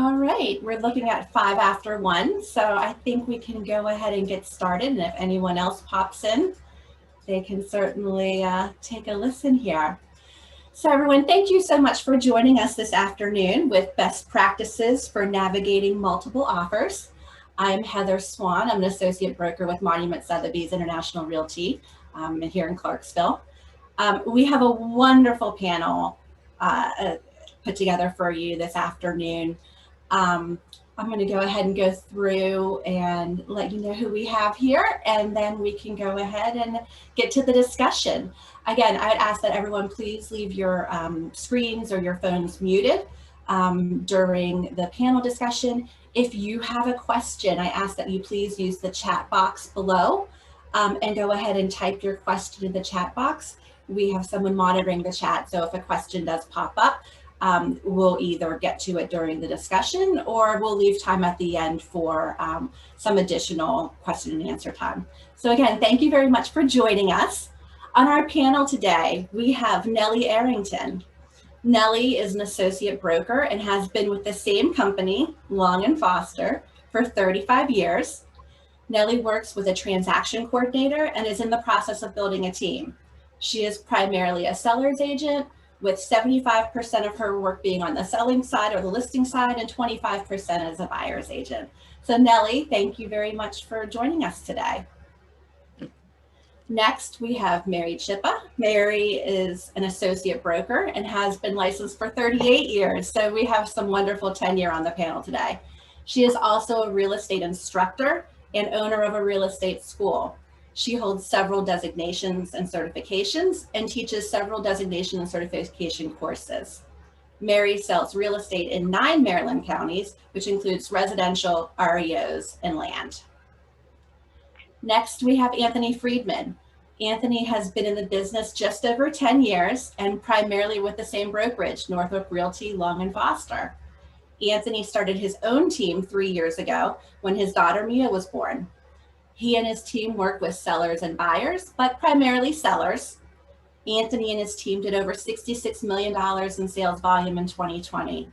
All right, we're looking at 5 after 1, so I think we can go ahead and get started. And if anyone else pops in, they can certainly take a listen here. So everyone, thank you so much for joining us this afternoon with Best Practices for Navigating Multiple Offers. I'm Heather Swan. I'm an associate broker with Monument Sotheby's International Realty here in Clarksville. We have a wonderful panel put together for you this afternoon. I'm going to go ahead and go through and let you know who we have here, and then we can go ahead and get to the discussion. Again, I'd ask that everyone please leave your screens or your phones muted during the panel discussion. If you have a question, I ask that you please use the chat box below and go ahead and type your question in the chat box. We have someone monitoring the chat, so if a question does pop up, we'll either get to it during the discussion or we'll leave time at the end for some additional question and answer time. So again, thank you very much for joining us. On our panel today, we have Nellie Arrington. Nellie is an associate broker and has been with the same company, Long & Foster, for 35 years. Nellie works with a transaction coordinator and is in the process of building a team. She is primarily a seller's agent, with 75% of her work being on the selling side or the listing side and 25% as a buyer's agent. So Nellie, thank you very much for joining us today. Next, we have Mary Chippa. Mary is an associate broker and has been licensed for 38 years. So we have some wonderful tenure on the panel today. She is also a real estate instructor and owner of a real estate school. She holds several designations and certifications and teaches several designation and certification courses. Mary sells real estate in 9 Maryland counties, which includes residential, REOs, and land. Next, we have Anthony Friedman. Anthony has been in the business just over 10 years and primarily with the same brokerage, Northrop Realty, Long & Foster. Anthony started his own team 3 years ago when his daughter Mia was born. He and his team work with sellers and buyers, but primarily sellers. Anthony and his team did over $66 million in sales volume in 2020.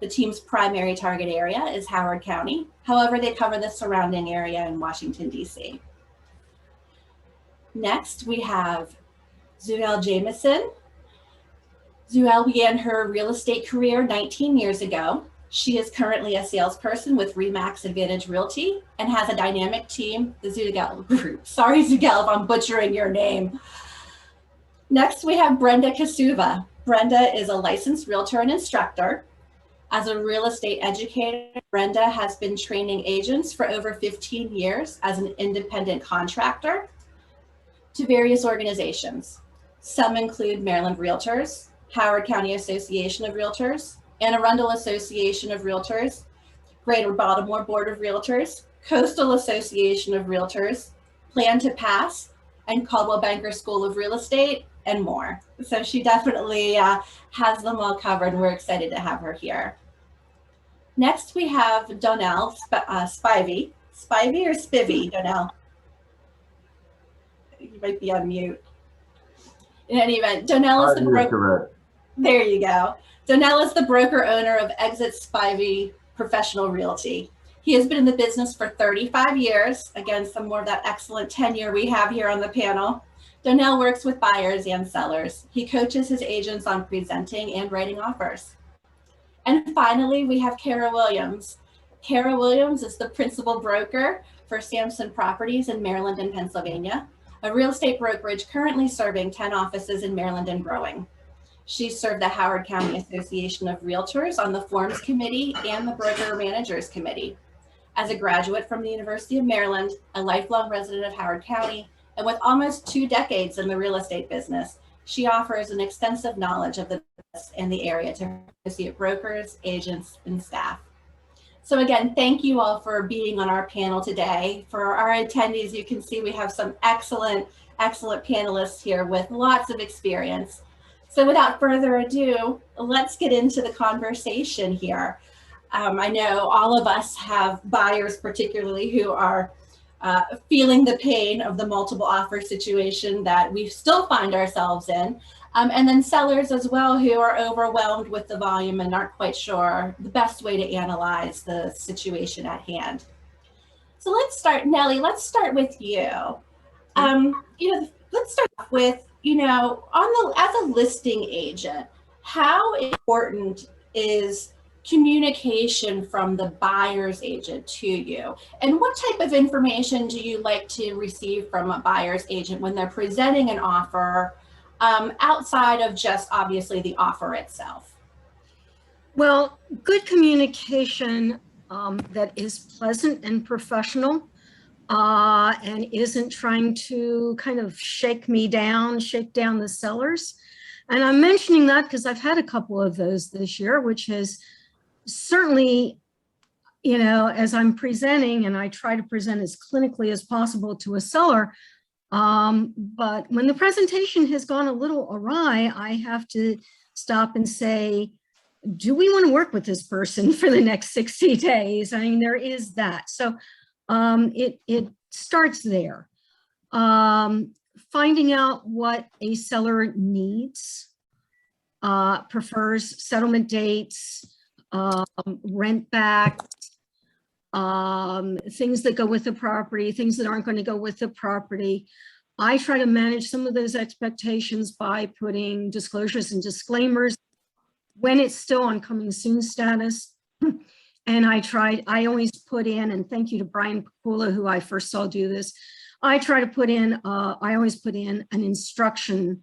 The team's primary target area is Howard County. However, they cover the surrounding area in Washington, D.C. Next, we have Zuel Jamison. Zuel began her real estate career 19 years ago. She is currently a salesperson with Remax Advantage Realty and has a dynamic team, the Zuel Group. Sorry, Zuel, if I'm butchering your name. Next, we have Brenda Kasuva. Brenda is a licensed realtor and instructor. As a real estate educator, Brenda has been training agents for over 15 years as an independent contractor to various organizations. Some include Maryland Realtors, Howard County Association of Realtors, Anne Arundel Association of Realtors, Greater Baltimore Board of Realtors, Coastal Association of Realtors, Plan to Pass, and Caldwell Banker School of Real Estate, and more. So she definitely has them all covered, and we're excited to have her here. Next, we have Donnell Spivey. Spivey or Spivey, Donnell? You might be on mute. In any event, Donnell is the broker. There you go. Donnell is the broker owner of Exit Spivey Professional Realty. He has been in the business for 35 years. Again, some more of that excellent tenure we have here on the panel. Donnell works with buyers and sellers. He coaches his agents on presenting and writing offers. And finally, we have Kara Williams. Kara Williams is the principal broker for Sampson Properties in Maryland and Pennsylvania, a real estate brokerage currently serving 10 offices in Maryland and growing. She served the Howard County Association of Realtors on the Forms Committee and the Broker Managers Committee. As a graduate from the University of Maryland, a lifelong resident of Howard County, and with almost 2 decades in the real estate business, she offers an extensive knowledge of the business and the area to her associate brokers, agents, and staff. So again, thank you all for being on our panel today. For our attendees, you can see we have some excellent panelists here with lots of experience. So without further ado, let's get into the conversation here. I know all of us have buyers particularly who are feeling the pain of the multiple offer situation that we still find ourselves in. And then sellers as well who are overwhelmed with the volume and aren't quite sure the best way to analyze the situation at hand. So let's start, Nellie, let's start with you. Let's start off with, as a listing agent, how important is communication from the buyer's agent to you? And what type of information do you like to receive from a buyer's agent when they're presenting an offer, outside of just obviously the offer itself? Well, good communication that is pleasant and professional and isn't trying to kind of shake down the sellers. And I'm mentioning that because I've had a couple of those this year, which has certainly, as I'm presenting, and I try to present as clinically as possible to a seller, but when the presentation has gone a little awry, I have to stop and say, do we want to work with this person for the next 60 days? I mean, there is that. So it starts there. Finding out what a seller needs, prefers settlement dates, rent back, things that go with the property, things that aren't going to go with the property. I try to manage some of those expectations by putting disclosures and disclaimers when it's still on coming soon status. And I always put in, and thank you to Brian Pakula, who I first saw do this. I try to put in, I always put in an instruction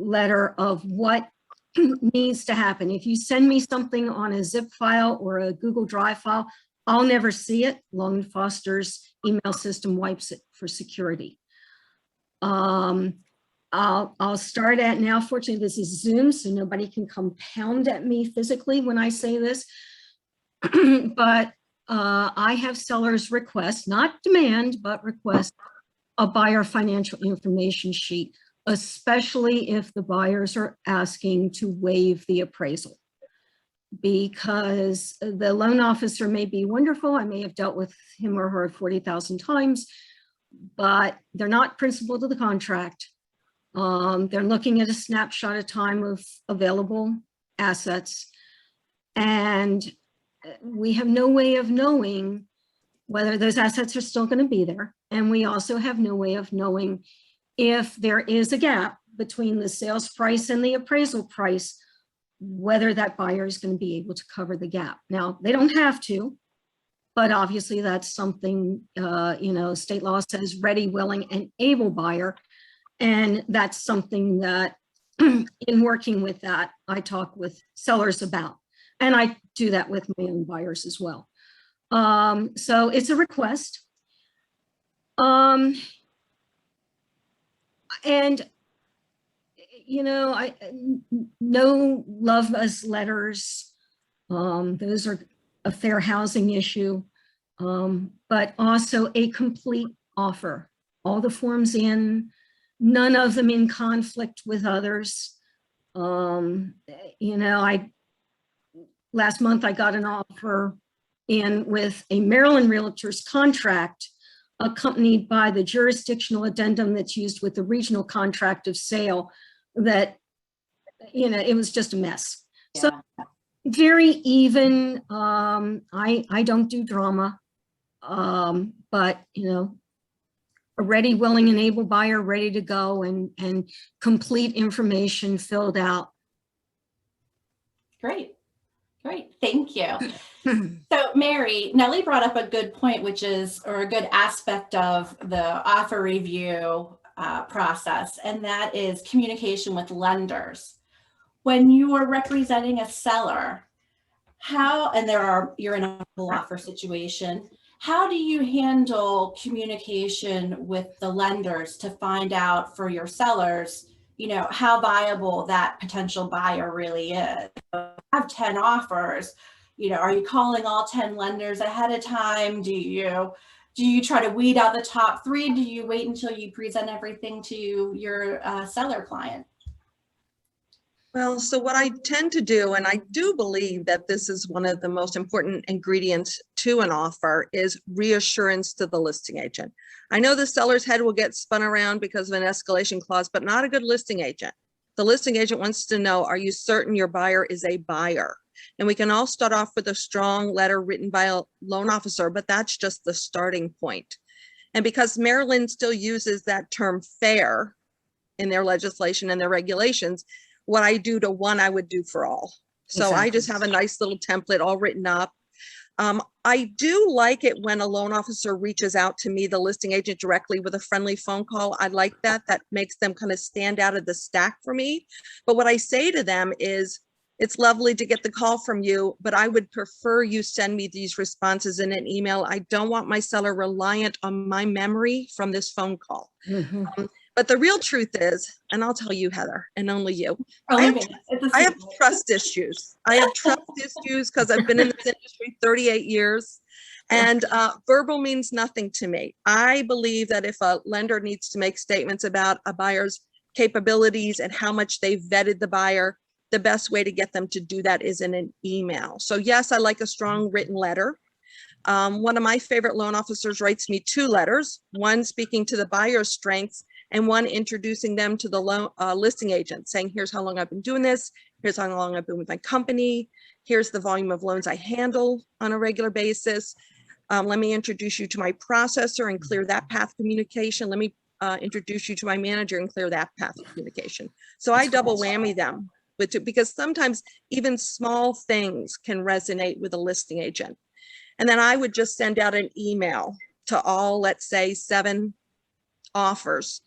letter of what needs to happen. If you send me something on a zip file or a Google Drive file, I'll never see it. Long Foster's email system wipes it for security. I'll start at now. Fortunately, this is Zoom, so nobody can come pound at me physically when I say this. But I have sellers request, not demand, but request a buyer financial information sheet, especially if the buyers are asking to waive the appraisal. Because the loan officer may be wonderful. I may have dealt with him or her 40,000 times, but they're not principal to the contract. They're looking at a snapshot of time of available assets. And we have no way of knowing whether those assets are still going to be there. And we also have no way of knowing if there is a gap between the sales price and the appraisal price, whether that buyer is going to be able to cover the gap. Now, they don't have to, but obviously that's something, state law says ready, willing, and able buyer. And that's something that in working with that, I talk with sellers about. And I do that with my own buyers as well. So it's a request. I no love us letters. Those are a fair housing issue, but also a complete offer. All the forms in, none of them in conflict with others. Last month I got an offer in with a Maryland realtor's contract accompanied by the jurisdictional addendum that's used with the regional contract of sale that, it was just a mess. Yeah. So very even. I don't do drama, but, a ready, willing, and able buyer ready to go and complete information filled out. Great. Thank you. So Mary, Nellie brought up a good point, or a good aspect of the offer review process, and that is communication with lenders. When you are representing a seller, you're in a offer situation, how do you handle communication with the lenders to find out for your sellers, how viable that potential buyer really is? I have 10 offers, are you calling all 10 lenders ahead of time? Do you try to weed out the top 3? Do you wait until you present everything to your seller client? Well, so what I tend to do, and I do believe that this is one of the most important ingredients to an offer, is reassurance to the listing agent. I know the seller's head will get spun around because of an escalation clause, but not a good listing agent. The listing agent wants to know, are you certain your buyer is a buyer? And we can all start off with a strong letter written by a loan officer, but that's just the starting point. And because Maryland still uses that term fair in their legislation and their regulations, what I do to one, I would do for all. So Exactly. I just have a nice little template all written up. I do like it when a loan officer reaches out to me, the listing agent, directly with a friendly phone call. I like that. That makes them kind of stand out of the stack for me. But what I say to them is, it's lovely to get the call from you, but I would prefer you send me these responses in an email. I don't want my seller reliant on my memory from this phone call. Mhm. But the real truth is, and I'll tell you, Heather, and only you, Only I have, me. It's a I have secret. trust issues. I have trust issues because I've been in this industry 38 years. And verbal means nothing to me. I believe that if a lender needs to make statements about a buyer's capabilities and how much they've vetted the buyer, the best way to get them to do that is in an email. So yes, I like a strong written letter. One of my favorite loan officers writes me 2 letters, one speaking to the buyer's strengths and one introducing them to the loan listing agent, saying, here's how long I've been doing this. Here's how long I've been with my company. Here's the volume of loans I handle on a regular basis. Let me introduce you to my processor and clear that path of communication. Let me introduce you to my manager and clear that path of communication. So I double whammy them with it, because sometimes even small things can resonate with a listing agent. And then I would just send out an email to all, let's say 7 offers,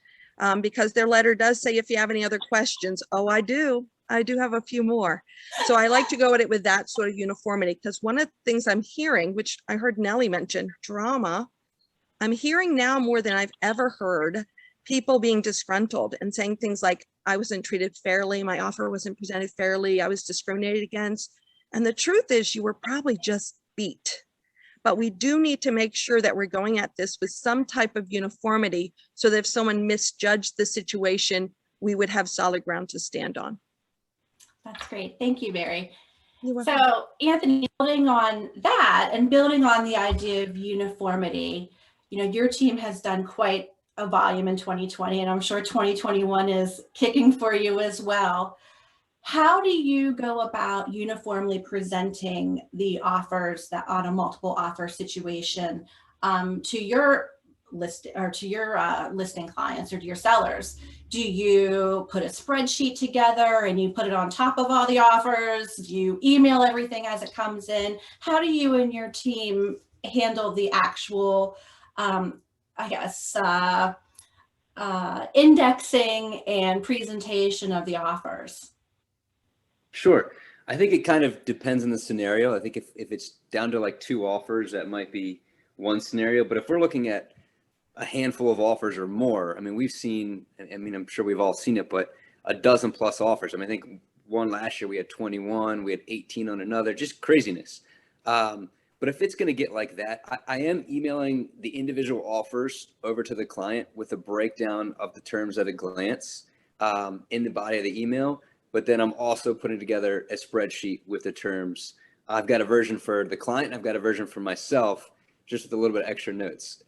because their letter does say, if you have any other questions. Oh, I do have a few more. So I like to go at it with that sort of uniformity, because one of the things I'm hearing, which I heard Nellie mention, drama, I'm hearing now more than I've ever heard, people being disgruntled and saying things like, I wasn't treated fairly, my offer wasn't presented fairly, I was discriminated against. And the truth is, you were probably just beat. But we do need to make sure that we're going at this with some type of uniformity, so that if someone misjudged the situation, we would have solid ground to stand on. That's great. Thank you, Mary. You're welcome. So Anthony, building on that and building on the idea of uniformity, your team has done quite a volume in 2020, and I'm sure 2021 is kicking for you as well. How do you go about uniformly presenting the offers that on a multiple offer situation to your list or to your listing clients or to your sellers? Do you put a spreadsheet together and you put it on top of all the offers? Do you email everything as it comes in? How do you and your team handle the actual, indexing and presentation of the offers? Sure. I think it kind of depends on the scenario. I think if it's down to like 2 offers, that might be one scenario. But if we're looking at a handful of offers or more, I mean, we've seen, I mean, I'm sure we've all seen it, but a dozen plus offers. I mean, I think one last year we had 21, we had 18 on another, just craziness. But if it's going to get like that, I am emailing the individual offers over to the client with a breakdown of the terms at a glance in the body of the email. But then I'm also putting together a spreadsheet with the terms. I've got a version for the client. I've got a version for myself, just with a little bit of extra notes.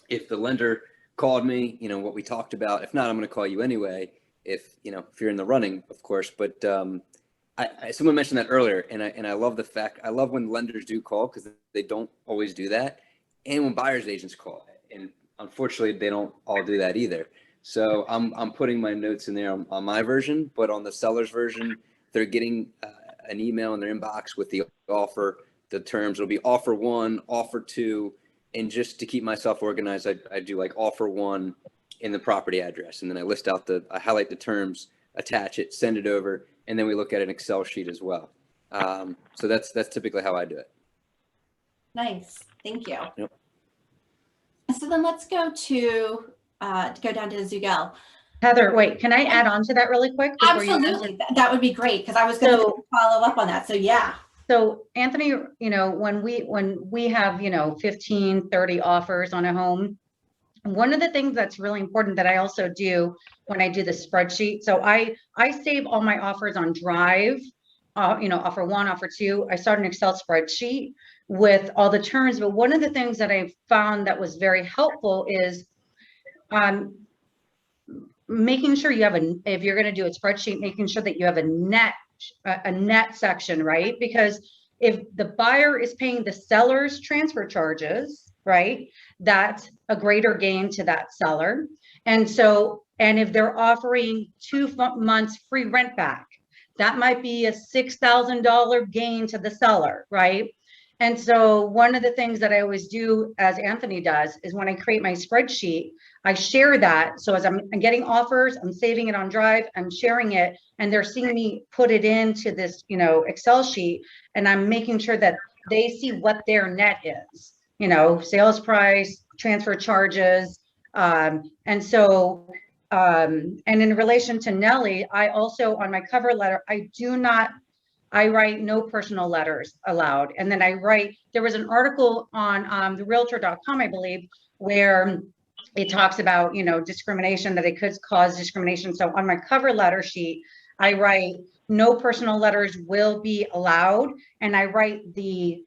If the lender called me, what we talked about. If not, I'm going to call you anyway. If you're in the running, of course. But someone mentioned that earlier, and I love the fact. I love when lenders do call, because they don't always do that, and when buyers agents call, and unfortunately they don't all do that either. So I'm putting my notes in there on my version, but on the seller's version, they're getting an email in their inbox with the offer, the terms. It'll be offer 1, offer 2, and just to keep myself organized, I do like offer 1 in the property address, and then I list out I highlight the terms, attach it, send it over, and then we look at an Excel sheet as well. So that's typically how I do it. Nice, thank you. Yep. So then let's go down to Zugel. Heather, wait, can I add on to that really quick? Absolutely, that would be great, because I was going to follow up on that. So yeah. So Anthony, when we have 15, 30 offers on a home, one of the things that's really important that I also do when I do the spreadsheet, so I save all my offers on Drive, offer 1, offer 2. I start an Excel spreadsheet with all the terms. But one of the things that I found that was very helpful is making sure you have if you're going to do a spreadsheet, making sure that you have a net section, right? Because if the buyer is paying the seller's transfer charges, right, that's a greater gain to that seller. And so, and if they're offering 2 months free rent back, that might be a $6,000 gain to the seller, right? And so one of the things that I always do, as Anthony does, is when I create my spreadsheet, I share that. So as I'm getting offers, I'm saving it on Drive, I'm sharing it, and they're seeing me put it into this, you know, Excel sheet, and I'm making sure that they see what their net is, you know, sales price, transfer charges. And so, and in relation to Nellie, I also, on my cover letter, I write no personal letters allowed. And then there was an article on the realtor.com, I believe, where it talks about, you know, discrimination, that it could cause discrimination. So on my cover letter sheet, I write no personal letters will be allowed. And I write the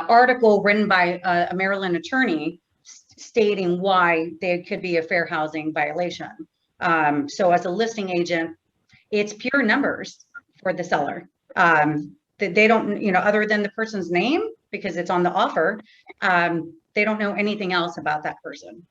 article written by a Maryland attorney stating why there could be a fair housing violation. So as a listing agent, it's pure numbers for the seller. They don't, you know, other than the person's name, because it's on the offer, they don't know anything else about that person.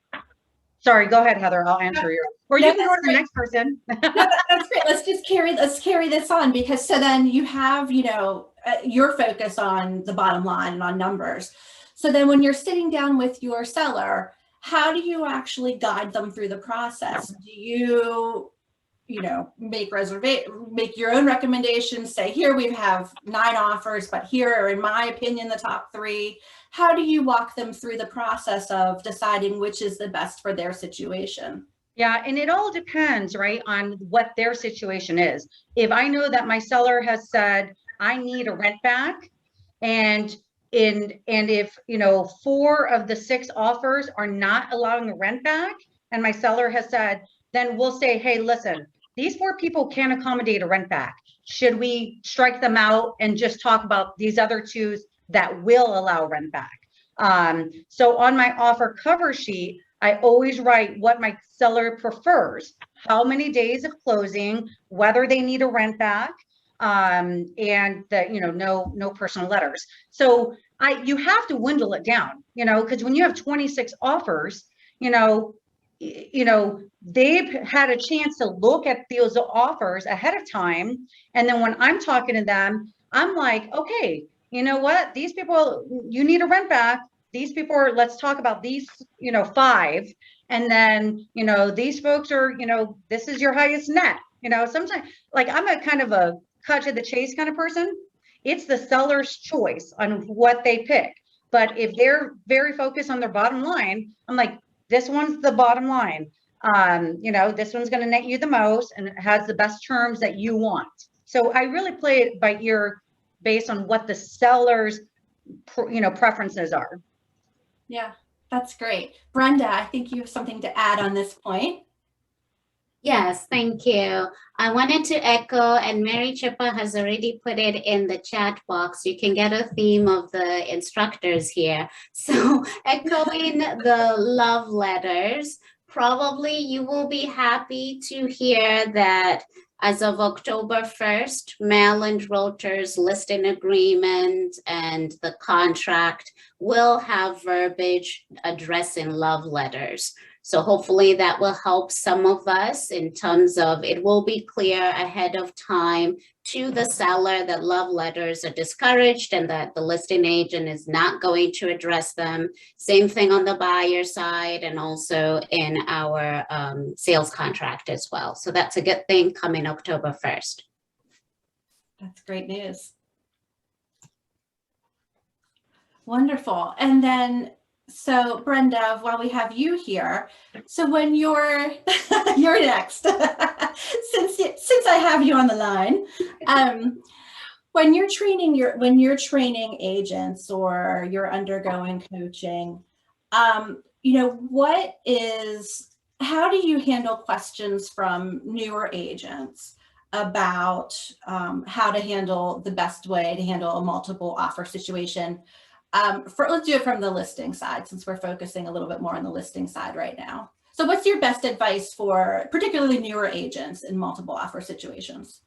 Sorry, go ahead, Heather. I'll answer your, or you can go to the next person. No, that's great. Let's carry this on, because so then you have, you know, your focus on the bottom line and on numbers. So then when you're sitting down with your seller, how do you actually guide them through the process? Do you know, make your own recommendations, say, here we have 9 offers, but here are, in my opinion, the top 3. How do you walk them through the process of deciding which is the best for their situation? Yeah, and it all depends, right, on what their situation is. If I know that my seller has said, I need a rent back, and if, you know, 4 of the 6 offers are not allowing a rent back, and my seller has said, then we'll say, hey, listen, these 4 people can't accommodate a rent back. Should we strike them out and just talk about these other 2 that will allow rent back? So on my offer cover sheet, I always write what my seller prefers, how many days of closing, whether they need a rent back, and that, you know, no personal letters. So you have to dwindle it down, you know, because when you have 26 offers, you know, they've had a chance to look at those offers ahead of time. And then when I'm talking to them, I'm like, okay, you know what? These people, you need a rent back. These people are, let's talk about these, you know, 5. And then, you know, these folks are, you know, this is your highest net. You know, sometimes, like, I'm a kind of a cut to the chase kind of person. It's the seller's choice on what they pick. But if they're very focused on their bottom line, I'm like, this one's the bottom line. You know, this one's going to net you the most, and it has the best terms that you want. So I really play it by ear based on what the seller's, you know, preferences are. Yeah, that's great. Brenda, I think you have something to add on this point. Yes, thank you. I wanted to echo, and Mary Chippa has already put it in the chat box. You can get a theme of the instructors here. So echoing the love letters, probably you will be happy to hear that as of October 1st, Maryland Realtors listing agreement and the contract will have verbiage addressing love letters. So hopefully that will help some of us in terms of, it will be clear ahead of time to the seller that love letters are discouraged and that the listing agent is not going to address them. Same thing on the buyer side and also in our sales contract as well. So that's a good thing coming October 1st. That's great news. Wonderful. And then, so Brenda, while we have you here, so when you're next, since I have you on the line, when you're training agents or you're undergoing coaching, you know, how do you handle questions from newer agents about how to handle the best way to handle a multiple offer situation? Let's do it from the listing side, since we're focusing a little bit more on the listing side right now. So what's your best advice for particularly newer agents in multiple offer situations?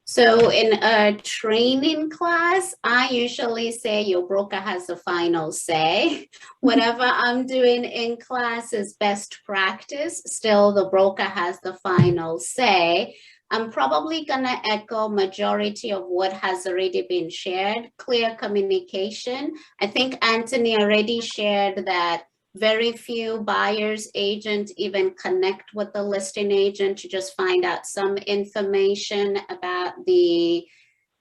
So in a training class, I usually say your broker has the final say. Whatever I'm doing in class is best practice. Still, the broker has the final say. I'm probably gonna echo majority of what has already been shared. Clear communication. I think Anthony already shared that very few buyers agent even connect with the listing agent to just find out some information about the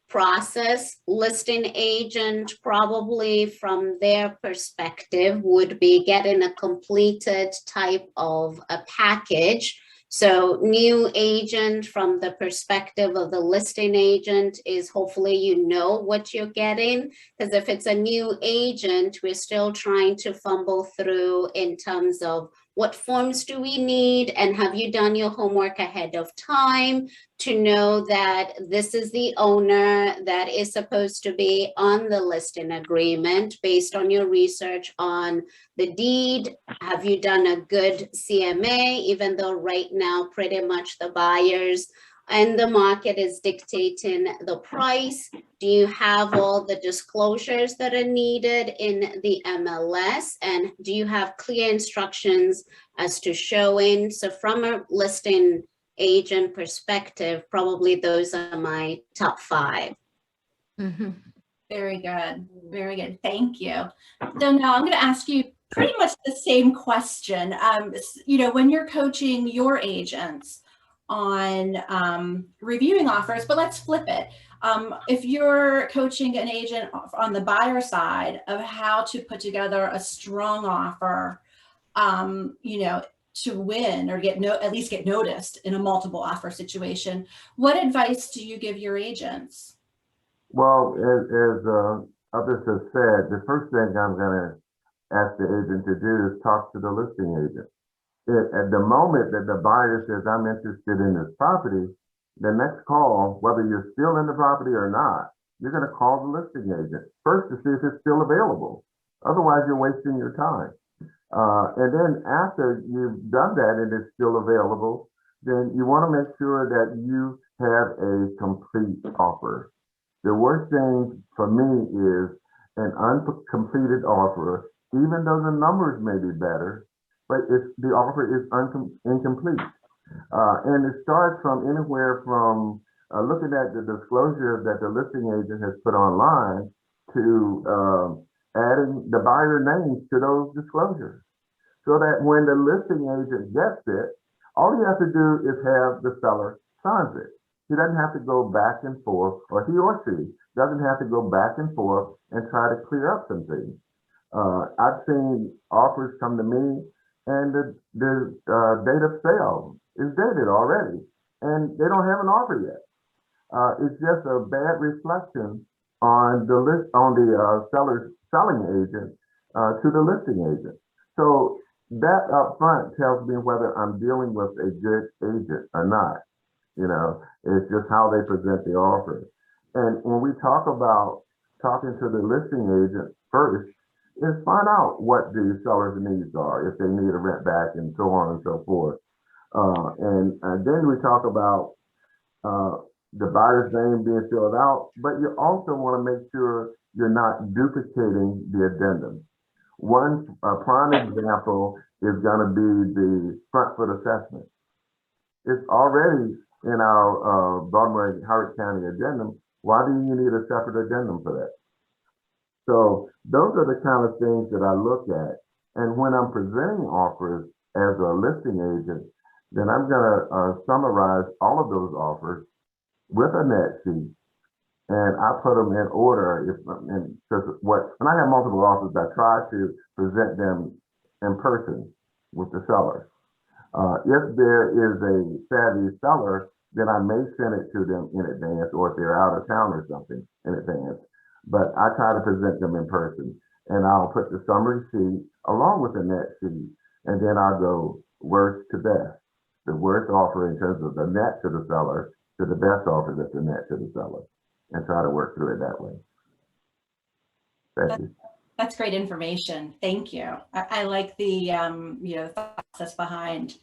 process. Listing agent probably from their perspective would be getting a completed type of a package. So new agent from the perspective of the listing agent is hopefully you know what you're getting, because if it's a new agent, we're still trying to fumble through in terms of what forms do we need and have you done your homework ahead of time to know that this is the owner that is supposed to be on the listing agreement based on your research on the deed. Have you done a good CMA, even though right now pretty much the buyers and the market is dictating the price? Do you have all the disclosures that are needed in the MLS? And do you have clear instructions as to showing? So from a listing agent perspective, probably those are my top 5. Mm-hmm. Very good. Very good. Thank you. So now I'm going to ask you pretty much the same question. When you're coaching your agents on reviewing offers, but let's flip it. If you're coaching an agent on the buyer side of how to put together a strong offer, to win or at least get noticed in a multiple offer situation, what advice do you give your agents? Well, as others have said, the first thing I'm going to ask the agent to do is talk to the listing agent. At the moment that the buyer says, I'm interested in this property, the next call, whether you're still in the property or not, you're going to call the listing agent first to see if it's still available. Otherwise, you're wasting your time. And then after you've done that and it's still available, then you want to make sure that you have a complete offer. The worst thing for me is an uncompleted offer, even though the numbers may be better, but the offer is incomplete. And it starts from anywhere from looking at the disclosure that the listing agent has put online to adding the buyer names to those disclosures, so that when the listing agent gets it, all you have to do is have the seller sign it. He doesn't have to go back and forth, or he or she doesn't have to go back and forth and try to clear up some things. I've seen offers come to me and the date of sale is dated already and they don't have an offer yet. It's just a bad reflection on the seller's selling agent to the listing agent. So that up front tells me whether I'm dealing with a good agent or not. It's just how they present the offer. And when we talk about talking to the listing agent first, is find out what the seller's needs are, if they need a rent back and so on and so forth. And then we talk about the buyer's name being filled out, but you also want to make sure you're not duplicating the addendum. One prime example is going to be the front foot assessment. It's already in our Baltimore-Howard County addendum. Why do you need a separate addendum for that? So those are the kind of things that I look at. And when I'm presenting offers as a listing agent, then I'm going to summarize all of those offers with a net sheet, and I put them in order. When I have multiple offers, I try to present them in person with the seller. If there is a savvy seller, then I may send it to them in advance, or if they're out of town or something, in advance. But I try to present them in person, and I'll put the summary sheet along with the net sheet, and then I'll go worst to best. The worst offer in terms of the net to the seller to the best offer that's the net to the seller, and try to work through it that way. Thank you. That's great information. Thank you. I like the thoughts process behind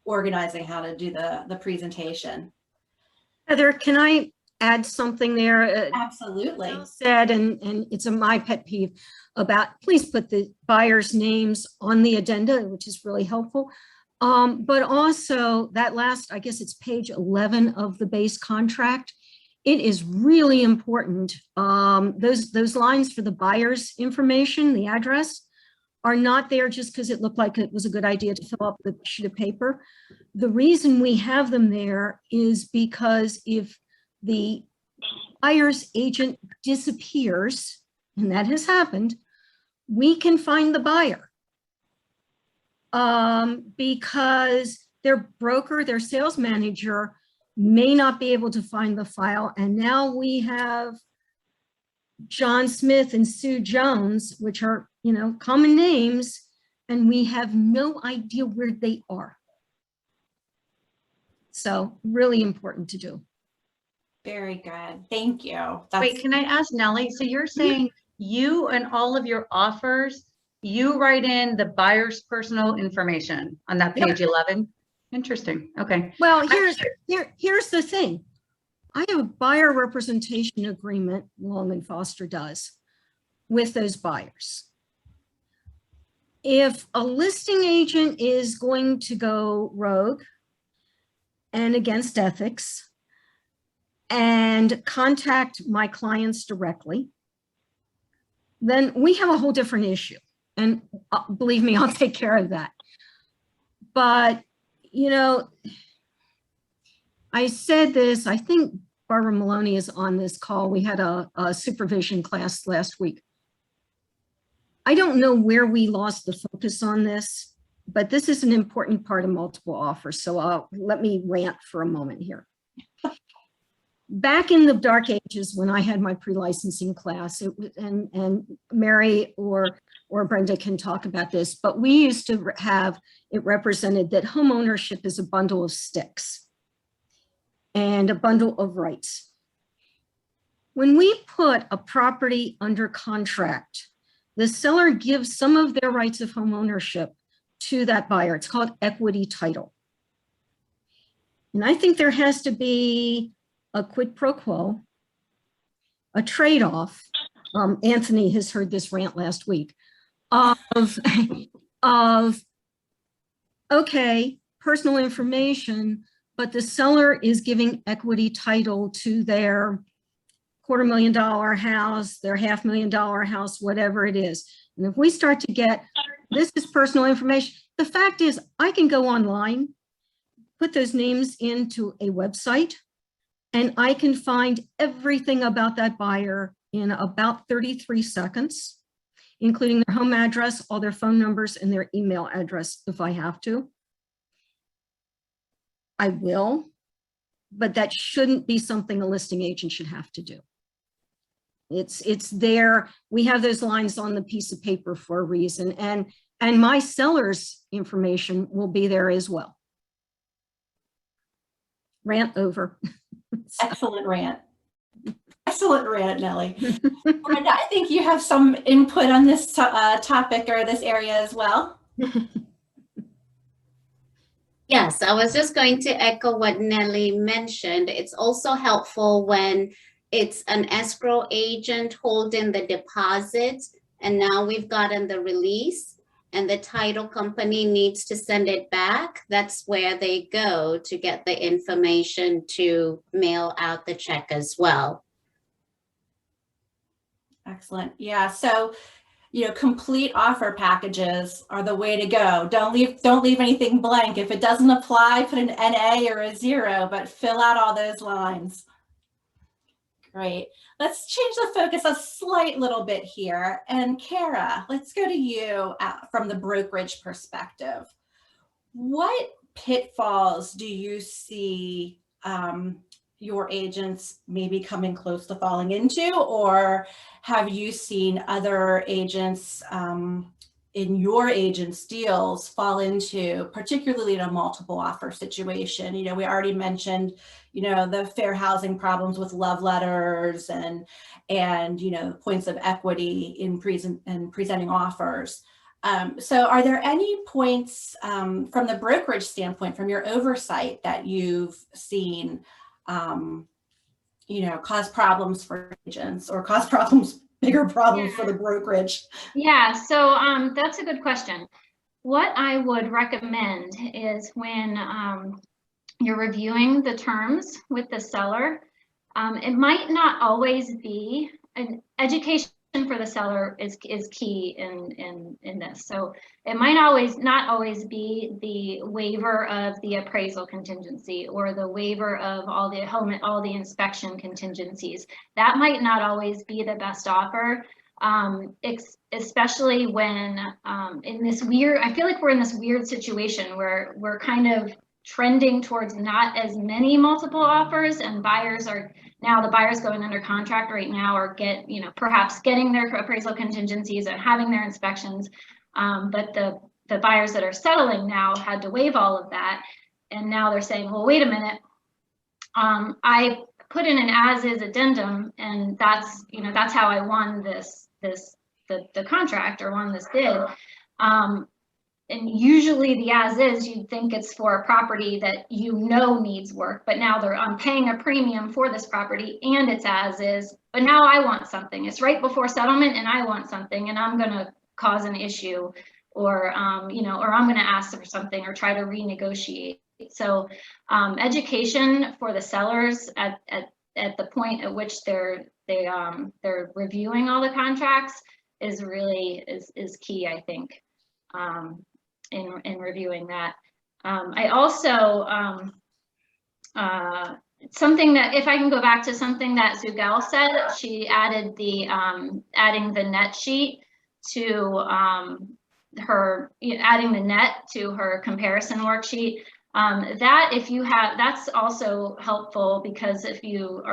organizing how to do the presentation. Heather, can I add something there? Absolutely. Bill said, and it's my pet peeve about, please put the buyers' names on the addenda, which is really helpful. But also that last, I guess it's page 11 of the base contract. It is really important. Those lines for the buyer's information, the address, are not there just because it looked like it was a good idea to fill up the sheet of paper. The reason we have them there is because if the buyer's agent disappears, and that has happened, we can find the buyer. Because their broker, their sales manager may not be able to find the file. And now we have John Smith and Sue Jones, which are, you know, common names, and we have no idea where they are. So really important to do. Very good. Thank you. Wait, can I ask Nellie? So you're saying you and all of your offers, you write in the buyer's personal information on that page 11? Interesting. Okay. Well, here's the thing. I have a buyer representation agreement, Long and Foster does, with those buyers. If a listing agent is going to go rogue and against ethics and contact my clients directly, then we have a whole different issue. And believe me, I'll take care of that. But, you know, I said this, I think Barbara Maloney is on this call. We had a supervision class last week. I don't know where we lost the focus on this, but this is an important part of multiple offers. So let me rant for a moment here. Back in the dark ages when I had my pre-licensing class, and Mary or Brenda can talk about this, but we used to have it represented that home ownership is a bundle of sticks and a bundle of rights. When we put a property under contract, the seller gives some of their rights of home ownership to that buyer. It's called equity title. And I think there has to be a quid pro quo, a trade-off. Anthony has heard this rant last week of okay, personal information, but the seller is giving equity title to their $250,000 house, their $500,000 house, whatever it is. And if we start to get, this is personal information, the fact is I can go online, put those names into a website, and I can find everything about that buyer in about 33 seconds, including their home address, all their phone numbers, and their email address if I have to. I will, but that shouldn't be something a listing agent should have to do. It's there. We have those lines on the piece of paper for a reason, and my seller's information will be there as well. Rant over. Excellent rant. Excellent rant, Nellie. Brenda, I think you have some input on this topic or this area as well. Yes, I was just going to echo what Nellie mentioned. It's also helpful when it's an escrow agent holding the deposit, and now we've gotten the release, and the title company needs to send it back. That's where they go to get the information to mail out the check as well. Excellent. Yeah. So, you know, complete offer packages are the way to go. Don't leave anything blank. If it doesn't apply, put an NA or a 0, but fill out all those lines. Great. Let's change the focus a slight little bit here. And Kara, let's go to you from the brokerage perspective. What pitfalls do you see your agents maybe coming close to falling into, or have you seen other agents in your agents' deals fall into, particularly in a multiple offer situation? You know, we already mentioned, you know, the fair housing problems with love letters and you know, points of equity in presenting offers. So are there any points from the brokerage standpoint, from your oversight, that you've seen, cause problems for agents, or cause problems, bigger problems for the brokerage? Yeah, so that's a good question. What I would recommend is when you're reviewing the terms with the seller, it might not always be an education for the seller is key in this. So it might not always be the waiver of the appraisal contingency or the waiver of all the inspection contingencies. That might not always be the best offer. Especially when in this weird, I feel like we're in this weird situation where we're kind of trending towards not as many multiple offers, and the buyers going under contract right now are perhaps getting their appraisal contingencies and having their inspections. But the buyers that are settling now had to waive all of that. And now they're saying, well, wait a minute, I put in an as-is addendum, and that's how I won the contract, or won this bid. And usually the as-is, you'd think it's for a property that needs work, but now I'm paying a premium for this property and it's as-is, but now I want something. It's right before settlement and I want something, and I'm gonna cause an issue, or or I'm gonna ask for something or try to renegotiate. So education for the sellers at the point at which they're reviewing all the contracts is really key, I think, in reviewing that. I also something that, if I can go back to something that Zugel said, she added adding the net sheet to adding the net to her comparison worksheet. That's also helpful, because if you're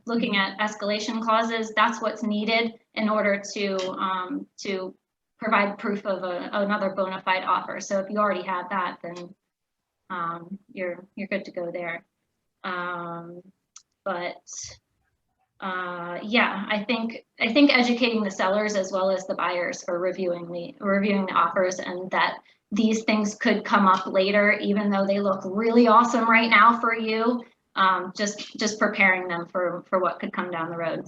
looking at escalation clauses, that's what's needed in order to provide proof of another bona fide offer. So if you already have that, then you're good to go there. Yeah, I think educating the sellers as well as the buyers for reviewing the offers, and that these things could come up later, even though they look really awesome right now for you. Just preparing them for what could come down the road.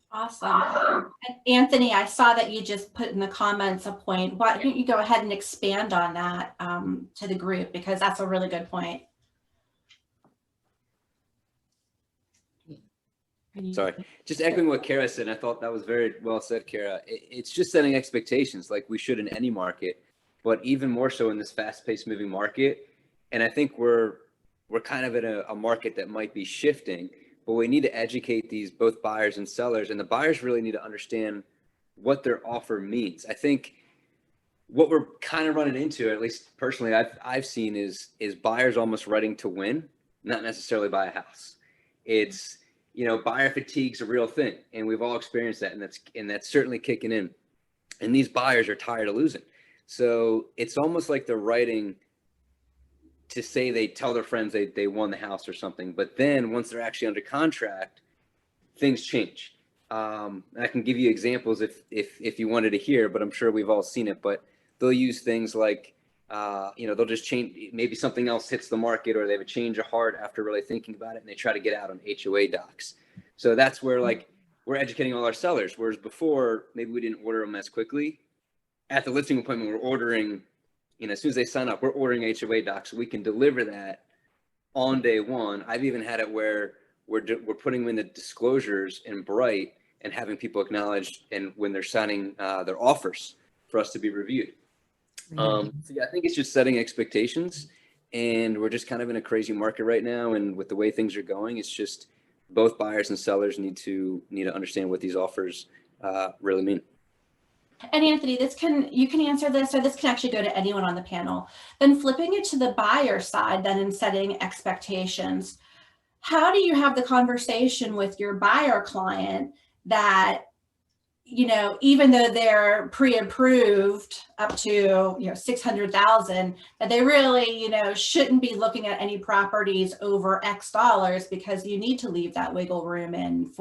Awesome. And Anthony, I saw that you just put in the comments a point. Why don't you go ahead and expand on that to the group, because that's a really good point. Sorry, just echoing what Kara said. I thought that was very well said, Kara. It's just setting expectations like we should in any market, but even more so in this fast-paced moving market. And I think we're kind of in a market that might be shifting, but we need to educate both buyers and sellers, and the buyers really need to understand what their offer means. I think what we're kind of running into, at least personally I've seen, is buyers almost ready to win, not necessarily buy a house. It's, buyer fatigue's a real thing, and we've all experienced that, and that's certainly kicking in. And these buyers are tired of losing. So it's almost like they're writing to say they tell their friends they won the house or something, but then once they're actually under contract, things change. And I can give you examples if you wanted to hear, but I'm sure we've all seen it. But they'll use things like, they'll just change. Maybe something else hits the market, or they have a change of heart after really thinking about it, and they try to get out on HOA docs. So that's where we're educating all our sellers. Whereas before, maybe we didn't order them as quickly. At the listing appointment, we're ordering. As soon as they sign up, we're ordering HOA docs, so we can deliver that on day one. I've even had it where we're putting in the disclosures in bright and having people acknowledge, and when they're signing their offers for us to be reviewed. So yeah, I think it's just setting expectations, and we're just kind of in a crazy market right now. And with the way things are going, it's just both buyers and sellers need to understand what these offers really mean. And Anthony, you can answer this, or this can actually go to anyone on the panel. Then flipping it to the buyer side, then, in setting expectations, how do you have the conversation with your buyer client that, even though they're pre-approved up to, 600,000, that they really, shouldn't be looking at any properties over X dollars, because you need to leave that wiggle room in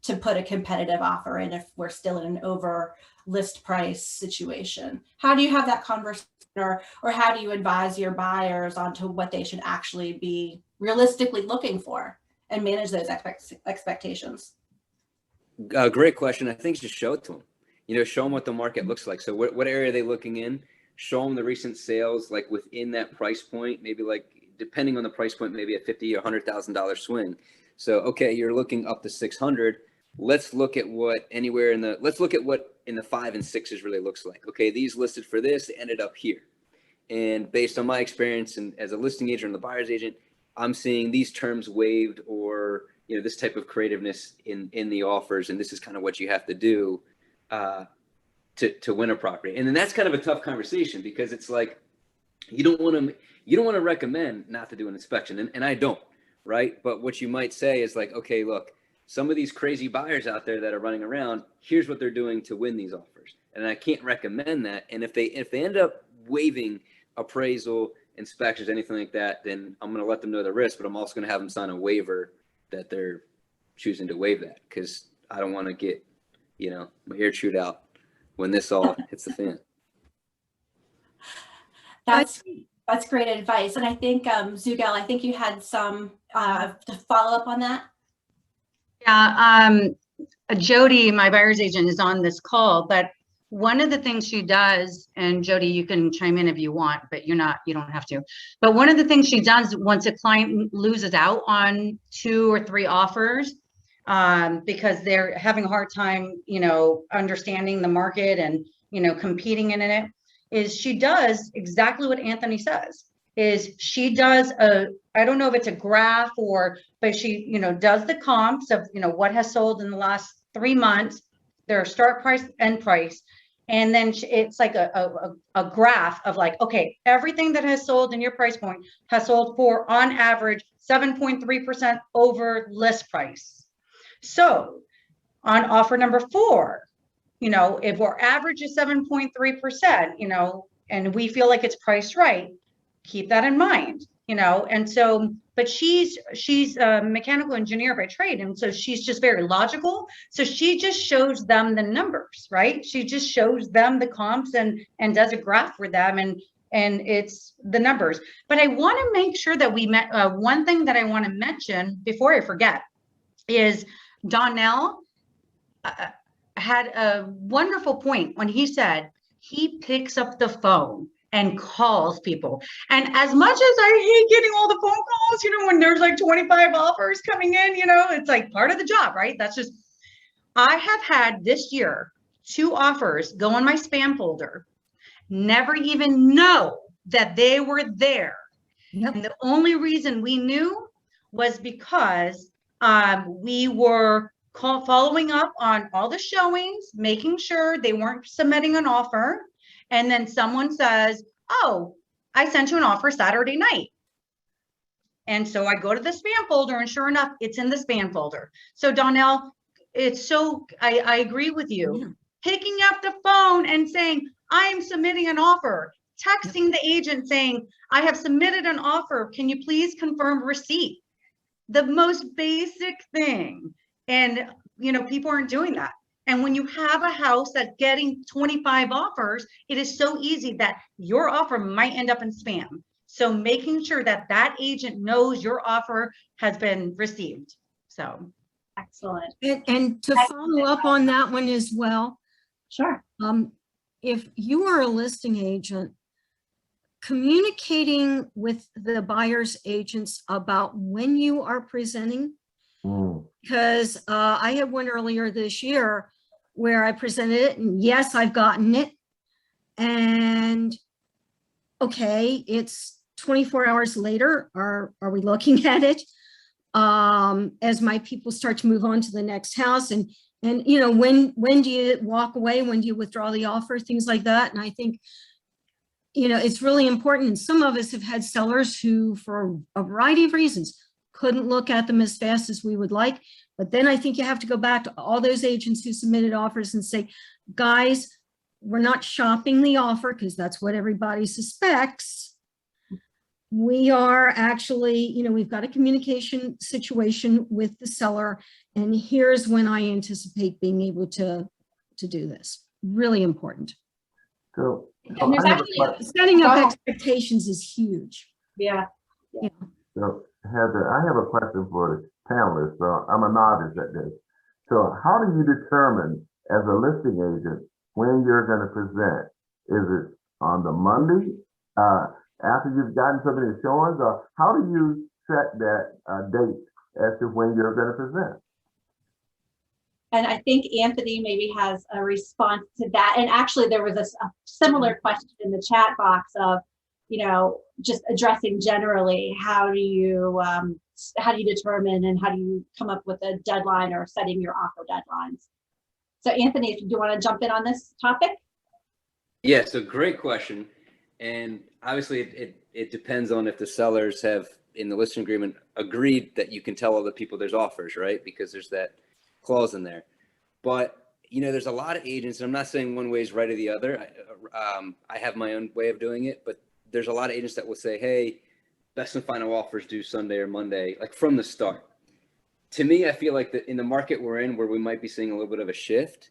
to put a competitive offer in if we're still in an over list price situation? How do you have that conversation, or how do you advise your buyers onto what they should actually be realistically looking for and manage those expectations? Great question. I think just show it to them. You know, show them what the market looks like. So what area are they looking in? Show them the recent sales, like within that price point, maybe like depending on the price point, maybe a $50,000 or $100,000 swing. So, okay, you're looking up to 600. Let's look at what anywhere in the, let's look at what in the 5 and 6s really looks like. Okay, these listed for this, they ended up here. And based on my experience and as a listing agent and the buyer's agent, I'm seeing these terms waived, or, you know, this type of creativeness in the offers. And this is kind of what you have to do to win a property. And then that's kind of a tough conversation, because it's like, you don't want to recommend not to do an inspection. And I don't, right? But what you might say is like, okay, look, some of these crazy buyers out there that are running around, here's what they're doing to win these offers. And I can't recommend that. And if they end up waiving appraisal, inspections, anything like that, then I'm going to let them know the risk, but I'm also going to have them sign a waiver that they're choosing to waive that, because I don't want to get, you know, my ear chewed out when this all hits the fan. That's great advice. And I think, Zugel, I think you had some to follow up on that. Yeah, Jody, my buyer's agent, is on this call, but one of the things she does, and Jody, you can chime in if you want, but you don't have to. But one of the things she does once a client loses out on 2 or 3 offers, because they're having a hard time, you know, understanding the market and, you know, competing in it, is she does exactly what Anthony says. Is she does I don't know if it's a graph but she, you know, does the comps of, you know, what has sold in the last 3 months, their start price, end price. And then it's like a graph of like, okay, everything that has sold in your price point has sold for on average 7.3% over list price. So on offer number 4, you know, if our average is 7.3%, you know, and we feel like it's priced right, keep that in mind, you know. And so, but she's a mechanical engineer by trade, and so she's just very logical. So she just shows them the numbers, right? She just shows them the comps and does a graph for them, and it's the numbers. But I want to make sure that we met one thing that I want to mention before I forget is Donnell had a wonderful point when he said he picks up the phone and calls people. And as much as I hate getting all the phone calls, you know, when there's like 25 offers coming in, you know, it's like part of the job, right? That's just, I have had this year 2 offers go in my spam folder, never even know that they were there. Yep. And the only reason we knew was because we were following up on all the showings, making sure they weren't submitting an offer. And then someone says, oh, I sent you an offer Saturday night. And so I go to the spam folder, and sure enough, it's in the spam folder. So Donnell, it's so, I agree with you. Yeah. Picking up the phone and saying, I am submitting an offer, texting the agent saying, I have submitted an offer. Can you please confirm receipt? The most basic thing. And, you know, people aren't doing that. And when you have a house that's getting 25 offers, it is so easy that your offer might end up in spam. So making sure that that agent knows your offer has been received. So excellent. And to follow up on that one as well. Sure. If you are a listing agent, communicating with the buyer's agents about when you are presenting, because I had one earlier this year where I presented it, and yes, I've gotten it. And okay, it's 24 hours later. Are we looking at it? As my people start to move on to the next house, and you know, when do you walk away? When do you withdraw the offer? Things like that. And I think, you know, it's really important. And some of us have had sellers who, for a variety of reasons, couldn't look at them as fast as we would like. But then I think you have to go back to all those agents who submitted offers and say, guys, we're not shopping the offer, because that's what everybody suspects. We are actually, you know, we've got a communication situation with the seller, and here's when I anticipate being able to do this. really important. So, And there's I have a actually question. Setting up expectations is huge. Yeah. So Heather, I have a question for the panelists. So I'm a novice at this. So how do you determine as a listing agent when you're going to present? Is it on the Monday after you've gotten so many showings, or how do you set that date as to when you're going to present? And I think Anthony maybe has a response to that. And actually there was a similar question in the chat box of, just addressing generally, how do you determine and how do you come up with a deadline or setting your offer deadlines? So Anthony, if you want to jump in on this topic. Yeah, so great question. And obviously it depends on if the sellers have in the listing agreement agreed that you can tell other people there's offers, right? Because there's that clause in there. But there's a lot of agents, and I'm not saying one way is right or the other. I have my own way of doing it, but there's a lot of agents that will say, hey, best and final offers due Sunday or Monday, like from the start. To me, I feel like that in the market we're in, where we might be seeing a little bit of a shift,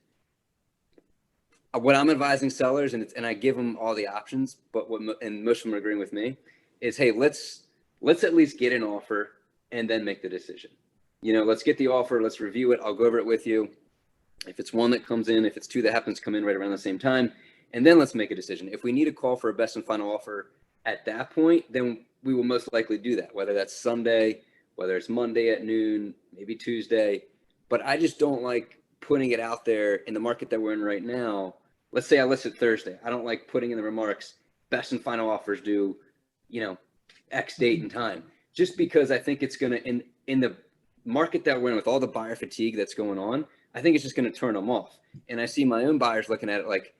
what I'm advising sellers, and I give them all the options, but and most of them are agreeing with me, is, hey, let's at least get an offer and then make the decision. Let's get the offer, let's review it, I'll go over it with you. If it's one that comes in, if it's two that happens to come in right around the same time, and then let's make a decision. If we need a call for a best and final offer at that point, then we will most likely do that, whether that's Sunday, whether it's Monday at noon, maybe Tuesday. But I just don't like putting it out there in the market that we're in right now. Let's say I listed Thursday. I don't like putting in the remarks, best and final offers due, X date and time, just because I think it's going to, in the market that we're in with all the buyer fatigue that's going on, I think it's just going to turn them off. And I see my own buyers looking at it like,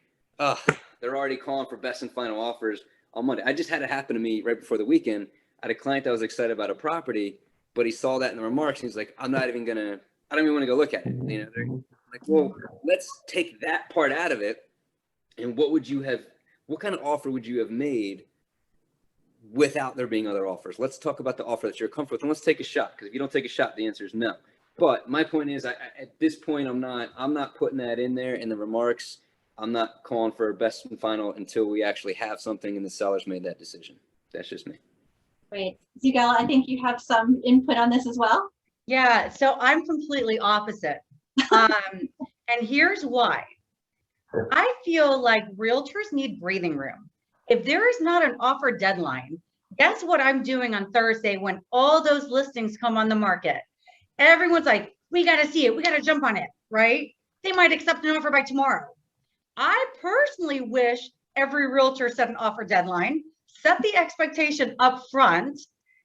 they're already calling for best and final offers on Monday. I just had it happen to me right before the weekend. I had a client that was excited about a property, but he saw that in the remarks. And he's like, I don't even want to go look at it. They're like, well, let's take that part out of it. And what kind of offer would you have made without there being other offers? Let's talk about the offer that you're comfortable with, and let's take a shot. Because if you don't take a shot, the answer is no. But my point is, at this point, I'm not putting that in there in the remarks. I'm not calling for a best and final until we actually have something and the seller's made that decision. That's just me. Great. Zugel, I think you have some input on this as well. Yeah, so I'm completely opposite. And here's why. I feel like realtors need breathing room. If there is not an offer deadline, guess what I'm doing on Thursday when all those listings come on the market? Everyone's like, we got to see it. We got to jump on it, right? They might accept an offer by tomorrow. I personally wish every realtor set an offer deadline, set the expectation up front,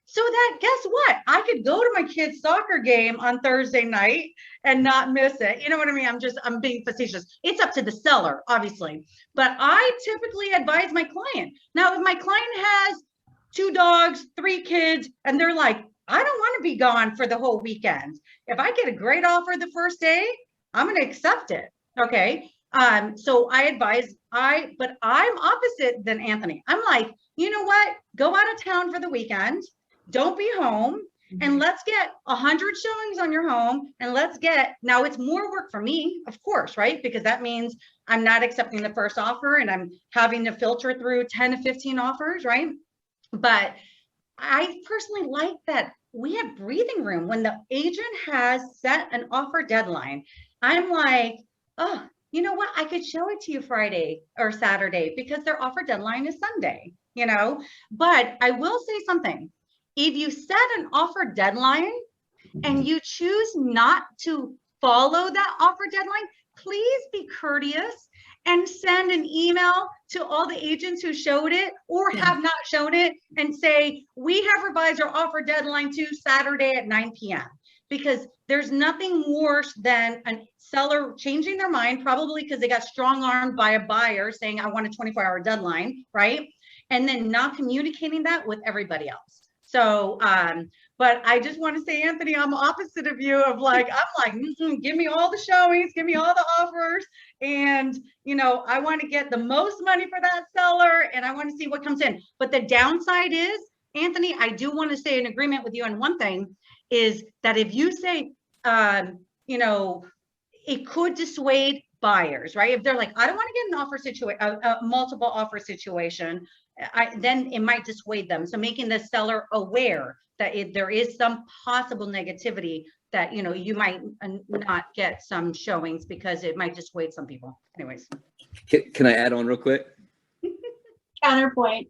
so that guess what? I could go to my kid's soccer game on Thursday night and not miss it. You know what I mean? I'm being facetious. It's up to the seller, obviously, but I typically advise my client. Now, if my client has 2 dogs, 3 kids, and they're like, I don't want to be gone for the whole weekend. If I get a great offer the first day, I'm going to accept it. Okay. So I advise, but I'm opposite than Anthony. I'm like, you know what? Go out of town for the weekend. Don't be home, and let's get 100 showings on your home. And now it's more work for me, of course, right? Because that means I'm not accepting the first offer and I'm having to filter through 10 to 15 offers, right? But I personally like that we have breathing room when the agent has set an offer deadline. I'm like, oh, you know what? I could show it to you Friday or Saturday because their offer deadline is Sunday, but I will say something. If you set an offer deadline and you choose not to follow that offer deadline, please be courteous and send an email to all the agents who showed it or have not shown it and say, we have revised our offer deadline to Saturday at 9 p.m. Because there's nothing worse than a seller changing their mind, probably because they got strong-armed by a buyer saying, I want a 24-hour deadline, right? And then not communicating that with everybody else. So, but I just want to say, Anthony, I'm opposite of you of like, give me all the showings, give me all the offers. And, I want to get the most money for that seller and I want to see what comes in. But the downside is, Anthony, I do want to say in agreement with you on one thing is that if you say, it could dissuade buyers, right? If they're like, I don't want to get an offer situation, a multiple offer situation, then it might dissuade them. So making the seller aware that there is some possible negativity that, you know, you might not get some showings because it might dissuade some people. Anyways. Can I add on real quick? Counterpoint.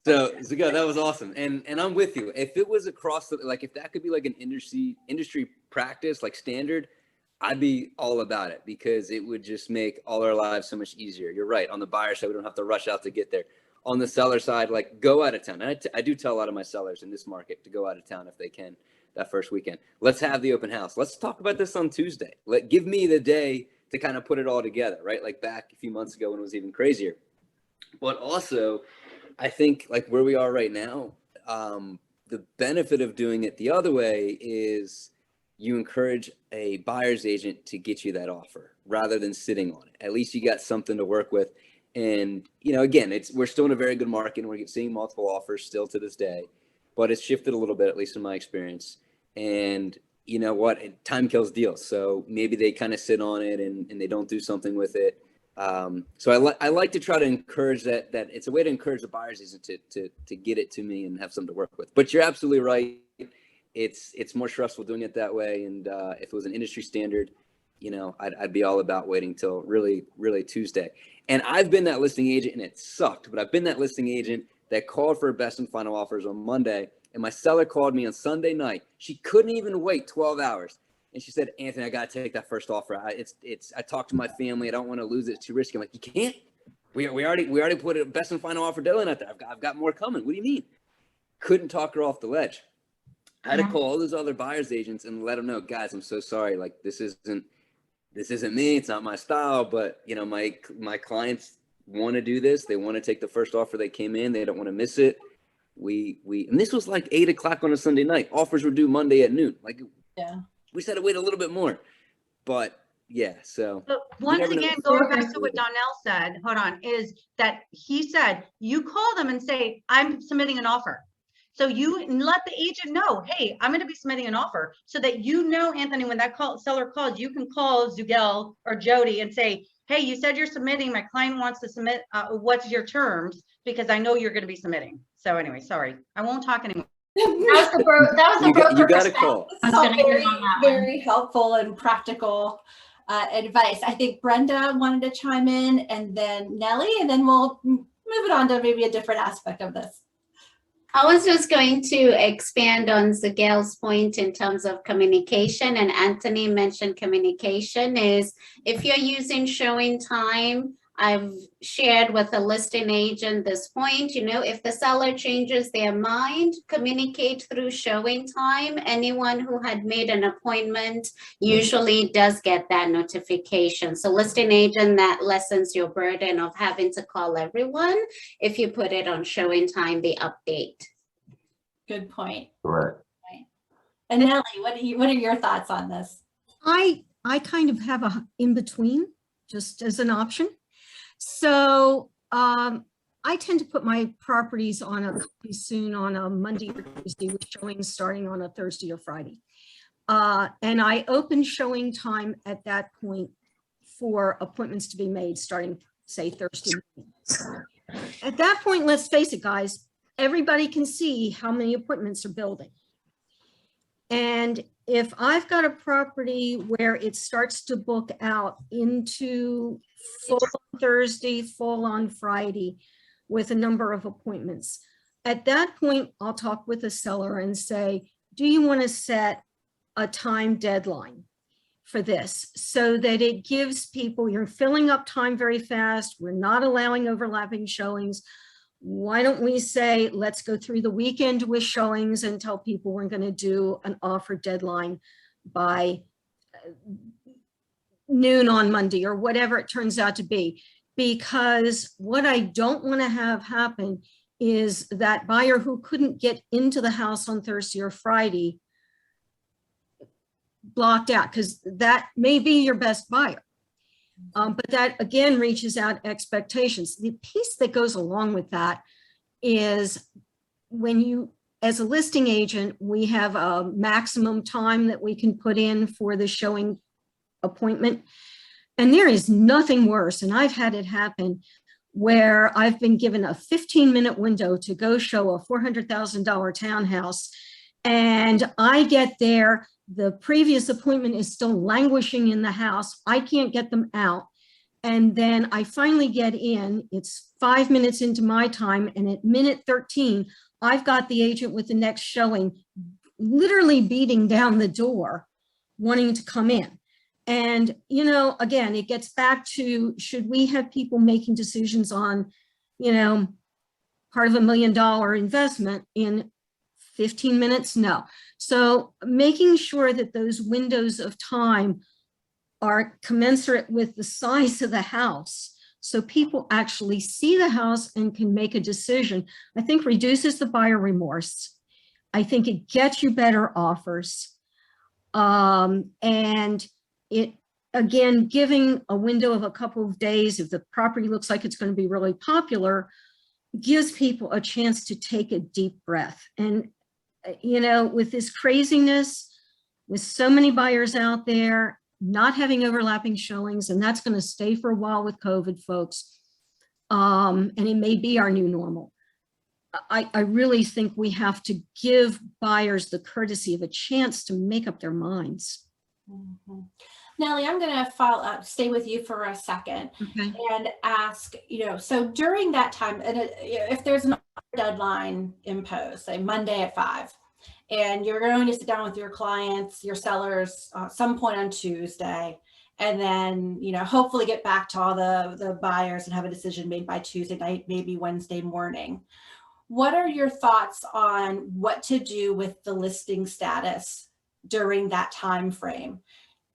So Zaga, that was awesome. And I'm with you. If it was across the, like, if that could be like an industry practice, like standard, I'd be all about it, because it would just make all our lives so much easier. You're right. On the buyer side, we don't have to rush out to get there. On the seller side, like, go out of town. And I do tell a lot of my sellers in this market to go out of town if they can that first weekend. Let's have the open house. Let's talk about this on Tuesday. Give me the day to kind of put it all together, right? Like back a few months ago when it was even crazier. But also, I think like where we are right now, the benefit of doing it the other way is you encourage a buyer's agent to get you that offer rather than sitting on it. At least you got something to work with. And, you know, again, we're still in a very good market and we're seeing multiple offers still to this day, but it's shifted a little bit, at least in my experience. And you know what, time kills deals. So maybe they kind of sit on it and they don't do something with it. So I like to try to encourage that it's a way to encourage the buyer's agent to get it to me and have something to work with. But you're absolutely right. It's more stressful doing it that way. And if it was an industry standard, you know, I'd be all about waiting till really Tuesday. And I've been that listing agent and it sucked, but I've been that listing agent that called for best and final offers on Monday. And my seller called me on Sunday night. She couldn't even wait 12 hours. And she said, Anthony, I got to take that first offer. I talked to my family. I don't want to lose it. It's too risky. I'm like, you can't. We already put a best and final offer deadline out there. I've got more coming. What do you mean? Couldn't talk her off the ledge. I had to call all those other buyers agents and let them know, guys, I'm so sorry. Like, this isn't me. It's not my style. But you know, my clients want to do this. They want to take the first offer that came in. They don't want to miss it. And this was like 8 o'clock on a Sunday night. Offers were due Monday at noon. Like, yeah, we just had to wait a little bit more. But yeah, so. But once again, going back to what Donnell said, hold on, is that he said, you call them and say, I'm submitting an offer. So you let the agent know, hey, I'm going to be submitting an offer, so that, you know, Anthony, when that seller calls, you can call Zugel or Jody and say, hey, you said you're submitting. My client wants to submit. What's your terms? Because I know you're going to be submitting. So anyway, sorry, I won't talk anymore. That was the broker You got to perspective. call. Very helpful and practical advice. I think Brenda wanted to chime in, and then Nellie, and then we'll move it on to maybe a different aspect of this. I was just going to expand on Zigel's point in terms of communication, and Anthony mentioned communication is, if you're using showing time, I've shared with a listing agent this point, you know, if the seller changes their mind, communicate through showing time. Anyone who had made an appointment usually does get that notification. So listing agent, that lessens your burden of having to call everyone if you put it on showing time, the update. Good point. Correct. And Nellie, what are your thoughts on this? I kind of have a in between, just as an option. So I tend to put my properties on a soon on a Monday or Tuesday, with showings starting on a Thursday or Friday. And I open showing time at that point for appointments to be made starting, say, Thursday morning. At that point, let's face it, guys, everybody can see how many appointments are building. And if I've got a property where it starts to book out into full Thursday, full on Friday with a number of appointments, at that point, I'll talk with the seller and say, do you want to set a time deadline for this, so that it gives people, you're filling up time very fast. We're not allowing overlapping showings. Why don't we say, let's go through the weekend with showings and tell people we're going to do an offer deadline by noon on Monday, or whatever it turns out to be. Because what I don't want to have happen is that buyer who couldn't get into the house on Thursday or Friday blocked out, because that may be your best buyer. But that again reaches out expectations. The piece that goes along with that is, when you, as a listing agent, we have a maximum time that we can put in for the showing appointment. And there is nothing worse, and I've had it happen, where I've been given a 15-minute window to go show a $400,000 townhouse, and I get there, the previous appointment is still languishing in the house. I can't get them out. And then I finally get in, it's 5 minutes into my time, and at minute 13, I've got the agent with the next showing literally beating down the door, wanting to come in. And, you know, again, it gets back to, should we have people making decisions on, you know, part of $1 million investment in 15 minutes? No. So making sure that those windows of time are commensurate with the size of the house, so people actually see the house and can make a decision, I think reduces the buyer remorse. I think it gets you better offers. And it, again, giving a window of a couple of days, if the property looks like it's going to be really popular, gives people a chance to take a deep breath. And, you know, with this craziness, with so many buyers out there, not having overlapping showings, and that's going to stay for a while with COVID, folks. And it may be our new normal. I really think we have to give buyers the courtesy of a chance to make up their minds. Mm-hmm. Nellie, I'm going to stay with you for a second, Okay. and ask, you know, so during that time, and if there's an deadline imposed, say Monday at 5, and you're going to sit down with your clients, your sellers, some point on Tuesday, and then, you know, hopefully get back to all the buyers and have a decision made by Tuesday night, maybe Wednesday morning. What are your thoughts on what to do with the listing status during that time frame?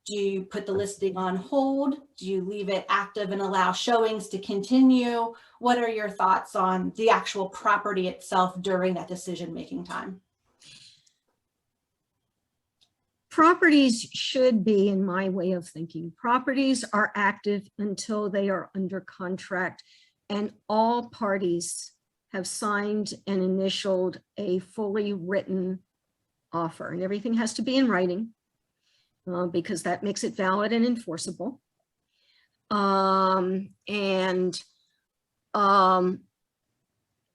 Do you put the listing on hold? Do you leave it active and allow showings to continue? What are your thoughts on the actual property itself during that decision-making time? Properties should be, in my way of thinking, properties are active until they are under contract, and all parties have signed and initialed a fully written offer, and everything has to be in writing because that makes it valid and enforceable.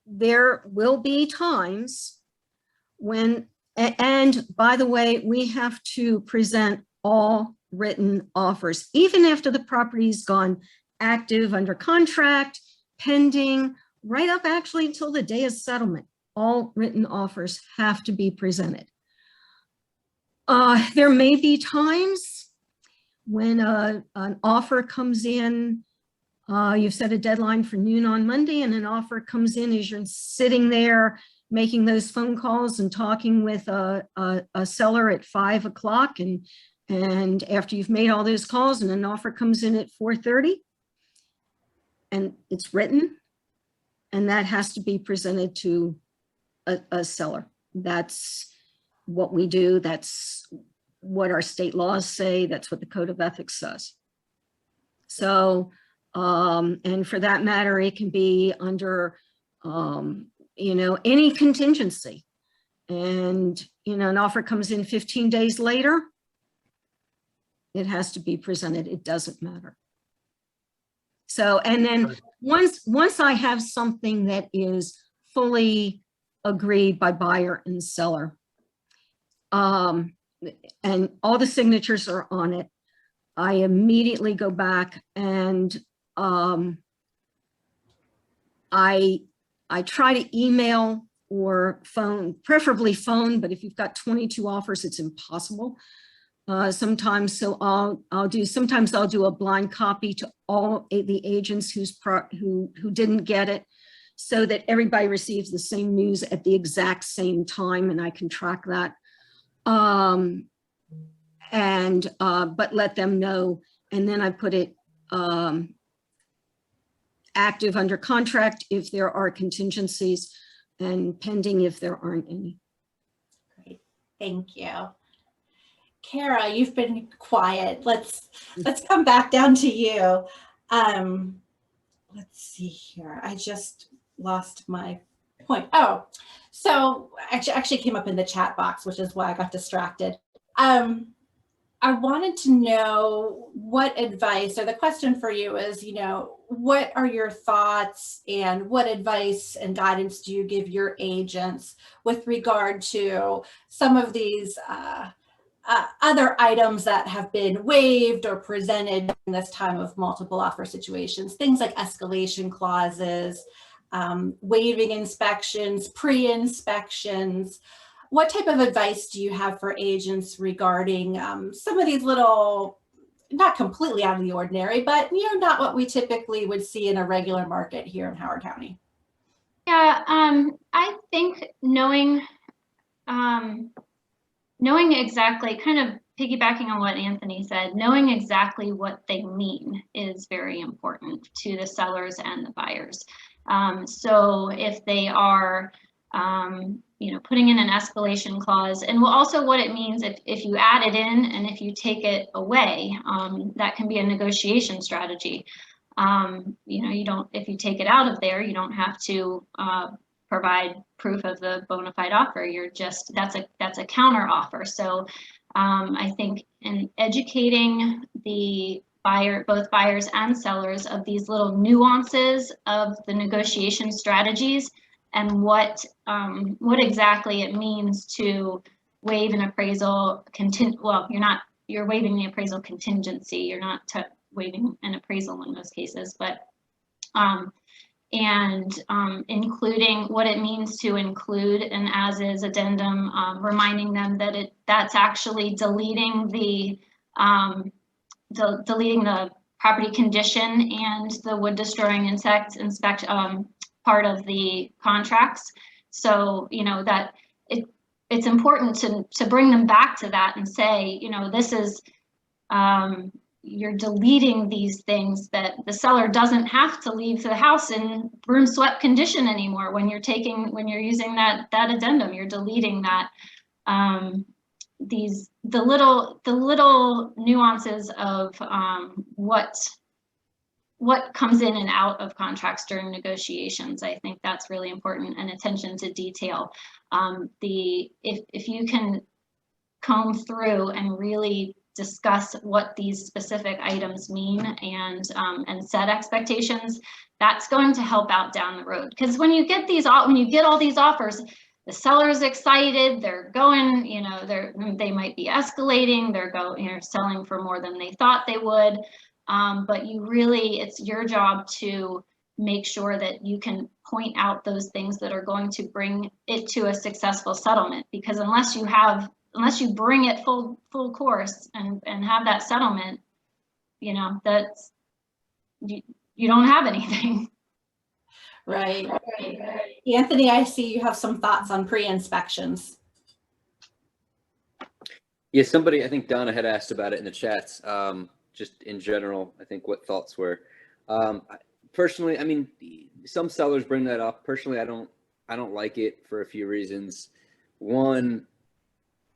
There will be times when, and by the way, we have to present all written offers, even after the property's gone active, under contract, pending, right up actually until the day of settlement. All written offers have to be presented. There may be times when an offer comes in, you've set a deadline for noon on Monday, and an offer comes in as you're sitting there making those phone calls and talking with a seller at 5 o'clock, and after you've made all those calls and an offer comes in at 4:30 and it's written, and that has to be presented to a seller. That's what we do. That's what our state laws say. That's what the Code of Ethics says. So, and for that matter, it can be under, you know, any contingency. And, you know, an offer comes in 15 days later, it has to be presented. It doesn't matter. So, and then once I have something that is fully agreed by buyer and seller, and all the signatures are on it, I immediately go back and I try to email or phone, preferably phone, but if you've got 22 offers, it's impossible sometimes. So sometimes I'll do a blind copy to all the agents who didn't get it, so that everybody receives the same news at the exact same time, and I can track that. But let them know, and then I put it active under contract if there are contingencies, and pending if there aren't any. Great, thank you. Kara, you've been quiet. Let's come back down to you. Let's see here. I just lost my point. Oh, so actually came up in the chat box, which is why I got distracted. I wanted to know what advice, or the question for you is, what are your thoughts and what advice and guidance do you give your agents with regard to some of these other items that have been waived or presented in this time of multiple offer situations, things like escalation clauses, waiving inspections, pre-inspections. What type of advice do you have for agents regarding some of these little, not completely out of the ordinary, but not what we typically would see in a regular market here in Howard County? Yeah, I think knowing exactly, kind of piggybacking on what Anthony said, knowing exactly what they mean is very important to the sellers and the buyers. So if they are putting in an escalation clause, and also what it means if you add it in and if you take it away, that can be a negotiation strategy. If you take it out of there, you don't have to provide proof of the bona fide offer. That's a counter offer. So I think in educating the buyer, both buyers and sellers, of these little nuances of the negotiation strategies and what exactly it means to waive an appraisal you're waiving the appraisal contingency. You're not waiving an appraisal in most cases, but including what it means to include an as-is addendum, reminding them that that's actually deleting the property condition and the wood destroying insects part of the contracts. So that it's important to bring them back to that and say, this is you're deleting these things, that the seller doesn't have to leave the house in broom swept condition anymore. When you're using that addendum, you're deleting that. The little nuances of what comes in and out of contracts during negotiations. I think that's really important, and attention to detail. If you can comb through and really discuss what these specific items mean and set expectations, that's going to help out down the road. Because when you get all these offers, the seller's excited, they're going, they might be escalating, they're selling for more than they thought they would. But it's your job to make sure that you can point out those things that are going to bring it to a successful settlement. Because unless you bring it full course and have that settlement, that's you don't have anything. Right. Anthony, I see you have some thoughts on pre-inspections. Yeah, somebody, I think Donna had asked about it in the chats. Just in general, I think what thoughts were. Personally, I mean, some sellers bring that up. Personally, I don't like it for a few reasons. One,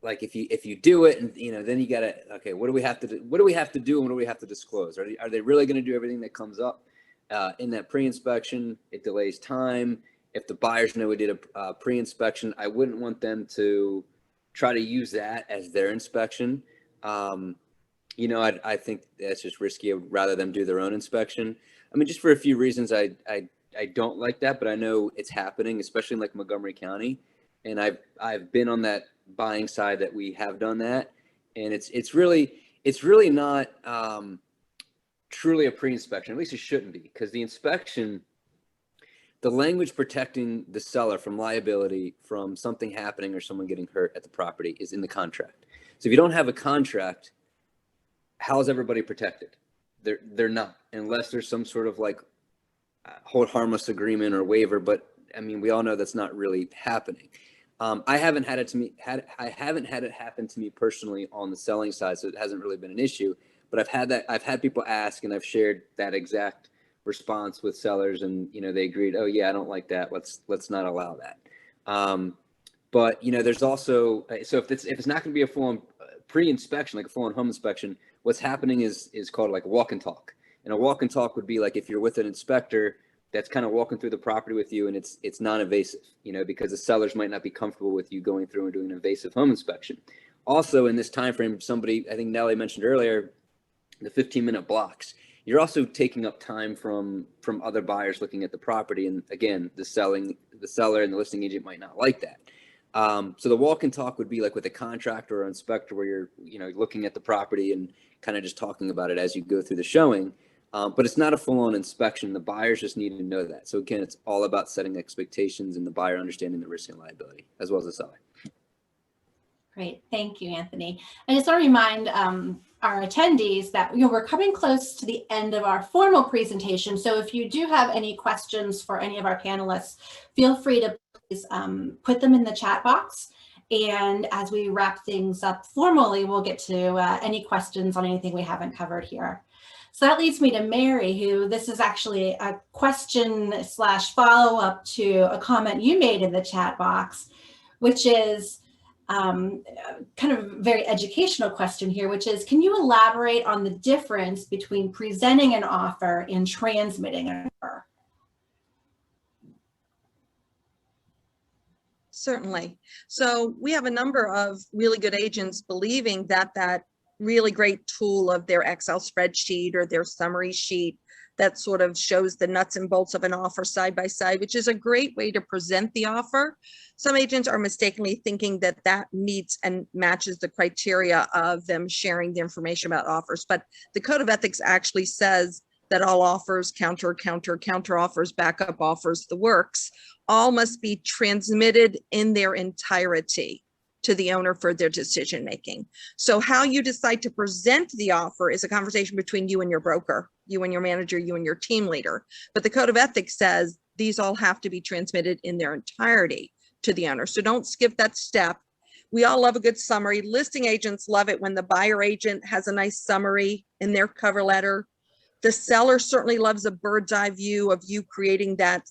like if you do it, and then you gotta, okay, what do we have to do? What do we have to do, and what do we have to disclose? Are they really going to do everything that comes up in that pre-inspection? It delays time. If the buyers know we did a pre-inspection, I wouldn't want them to try to use that as their inspection. I think that's just risky. I'd rather them do their own inspection. I mean, just for a few reasons, I don't like that, but I know it's happening, especially in like Montgomery County, and I've been on that buying side that we have done that, and it's really not truly a pre-inspection. At least it shouldn't be, because the inspection, the language protecting the seller from liability from something happening or someone getting hurt at the property is in the contract. So if you don't have a contract, how is everybody protected? They're not, unless there's some sort of like hold harmless agreement or waiver. But I mean, we all know that's not really happening. I haven't had it happen to me personally on the selling side, so it hasn't really been an issue. But I've had people ask, and I've shared that exact response with sellers, and they agreed. Oh yeah, I don't like that. Let's not allow that. But there's also, so if it's not going to be a full-on pre-inspection, like a full-on home inspection, what's happening is called like a walk and talk. And a walk and talk would be like if you're with an inspector that's kind of walking through the property with you, and it's non-invasive, because the sellers might not be comfortable with you going through and doing an invasive home inspection. Also in this time frame, somebody, I think Nellie mentioned earlier, the 15-minute blocks. You're also taking up time from other buyers looking at the property, and again, the seller and the listing agent might not like that. So the walk and talk would be like with a contractor or inspector, where you're looking at the property and kind of just talking about it as you go through the showing. But it's not a full-on inspection. The buyers just need to know that. So again, it's all about setting expectations and the buyer understanding the risk and liability, as well as the seller. Great, thank you, Anthony. I just want to remind our attendees that we're coming close to the end of our formal presentation. So if you do have any questions for any of our panelists, feel free to please put them in the chat box. And as we wrap things up formally, we'll get to any questions on anything we haven't covered here. So that leads me to Mary, who this is actually a question / follow-up to a comment you made in the chat box, which is kind of a very educational question here, which is, can you elaborate on the difference between presenting an offer and transmitting an offer? Certainly. So we have a number of really good agents believing that that really great tool of their Excel spreadsheet or their summary sheet that sort of shows the nuts and bolts of an offer side by side, which is a great way to present the offer. Some agents are mistakenly thinking that that meets and matches the criteria of them sharing the information about offers. But the Code of Ethics actually says that all offers, counter offers, backup offers, the works, all must be transmitted in their entirety to the owner for their decision making. So how you decide to present the offer is a conversation between you and your broker, you and your manager, you and your team leader. But the Code of Ethics says these all have to be transmitted in their entirety to the owner. So don't skip that step. We all love a good summary. Listing agents love it when the buyer agent has a nice summary in their cover letter. The seller certainly loves a bird's eye view of you creating that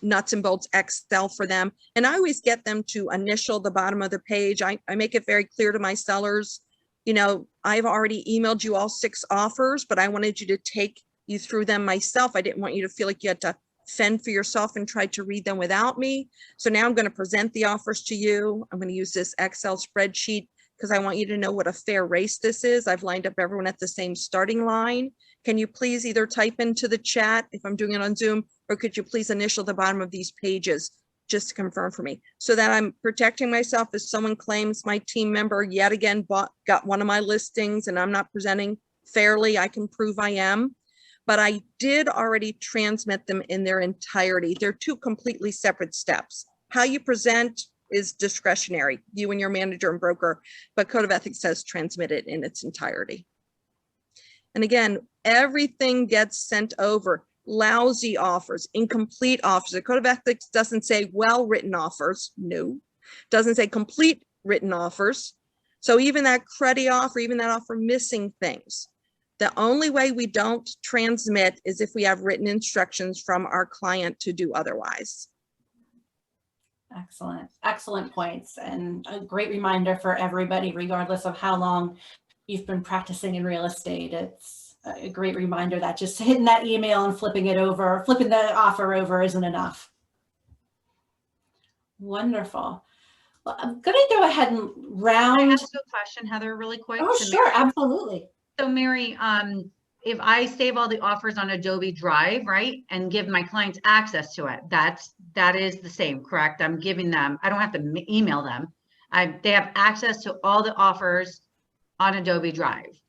nuts and bolts Excel for them. And I always get them to initial the bottom of the page. I make it very clear to my sellers, I've already emailed you all 6 offers, but I wanted you to take you through them myself. I didn't want you to feel like you had to fend for yourself and try to read them without me. So now I'm going to present the offers to you. I'm going to use this Excel spreadsheet because I want you to know what a fair race this is. I've lined up everyone at the same starting line. Can you please either type into the chat if I'm doing it on Zoom, or could you please initial the bottom of these pages just to confirm for me, so that I'm protecting myself if someone claims my team member yet again got one of my listings and I'm not presenting fairly. I can prove I am, but I did already transmit them in their entirety. They're 2 completely separate steps. How you present is discretionary, you and your manager and broker, but Code of Ethics says transmit it in its entirety. And again, everything gets sent over. Lousy offers, incomplete offers. The Code of Ethics doesn't say well-written offers. No, doesn't say complete written offers. So even that credit offer, even that offer missing things. The only way we don't transmit is if we have written instructions from our client to do otherwise. Excellent, excellent points, and a great reminder for everybody, regardless of how long you've been practicing in real estate. It's a great reminder that just hitting that email and flipping the offer over isn't enough. Wonderful. Well, I'm going to go ahead and round. Can I ask a question, Heather, really quick? Oh, sure, absolutely. So Mary, if I save all the offers on Adobe Drive, right, and give my clients access to it, that is the same, correct? I'm giving them, I don't have to email them. They have access to all the offers on Adobe Drive.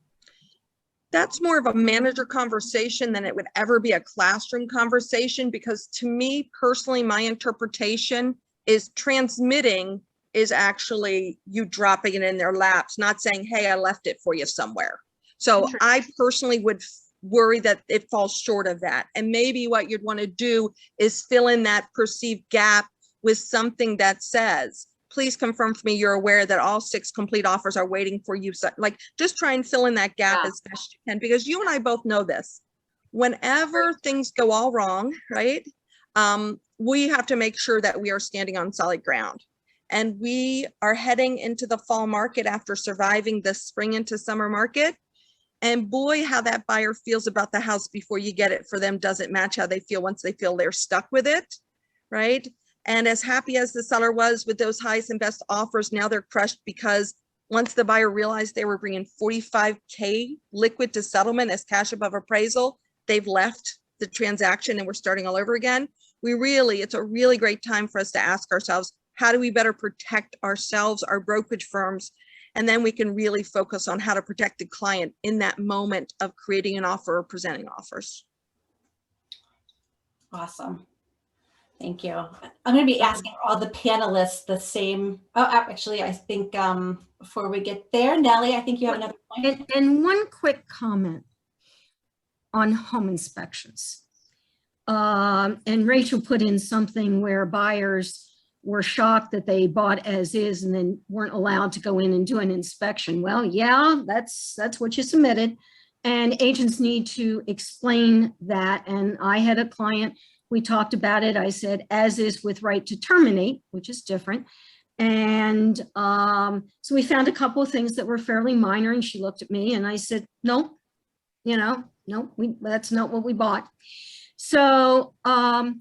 That's more of a manager conversation than it would ever be a classroom conversation, because to me personally, my interpretation is transmitting is actually you dropping it in their laps, not saying, hey, I left it for you somewhere. So I personally would worry that it falls short of that. And maybe what you'd want to do is fill in that perceived gap with something that says, please confirm for me you're aware that all 6 complete offers are waiting for you. So, like, just try and fill in that gap as best you can, because you and I both know this. Whenever things go all wrong, right, we have to make sure that we are standing on solid ground. And we are heading into the fall market after surviving the spring into summer market. And boy, how that buyer feels about the house before you get it for them doesn't match how they feel once they feel they're stuck with it, right? And as happy as the seller was with those highest and best offers, now they're crushed because Once the buyer realized they were bringing 45K liquid to settlement as cash above appraisal, they've left the transaction and we're starting all over again. It's a really great time for us to ask ourselves, how do we better protect ourselves, our brokerage firms? And then we can really focus on how to protect the client in that moment of creating an offer or presenting offers. Awesome. Thank you. I'm going to be asking all the panelists the same. Oh, actually, I think before we get there, Nellie, I think you have another point. And one quick comment on home inspections. And Rachel put in something where buyers were shocked that they bought as is and then weren't allowed to go in and do an inspection. Well, yeah, that's what you submitted. And agents need to explain that. And I had a client, we talked about it. I said, as is with right to terminate, which is different. And so we found a couple of things that were fairly minor, and she looked at me and I said, no, that's not what we bought. So I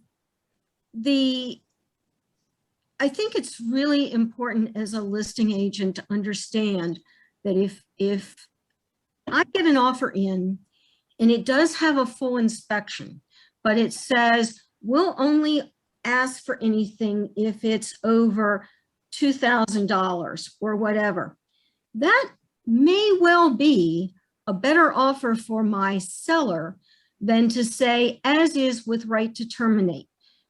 think it's really important as a listing agent to understand that if I get an offer in and it does have a full inspection, but it says we'll only ask for anything if it's over $2,000 or whatever, that may well be a better offer for my seller than to say as is with right to terminate.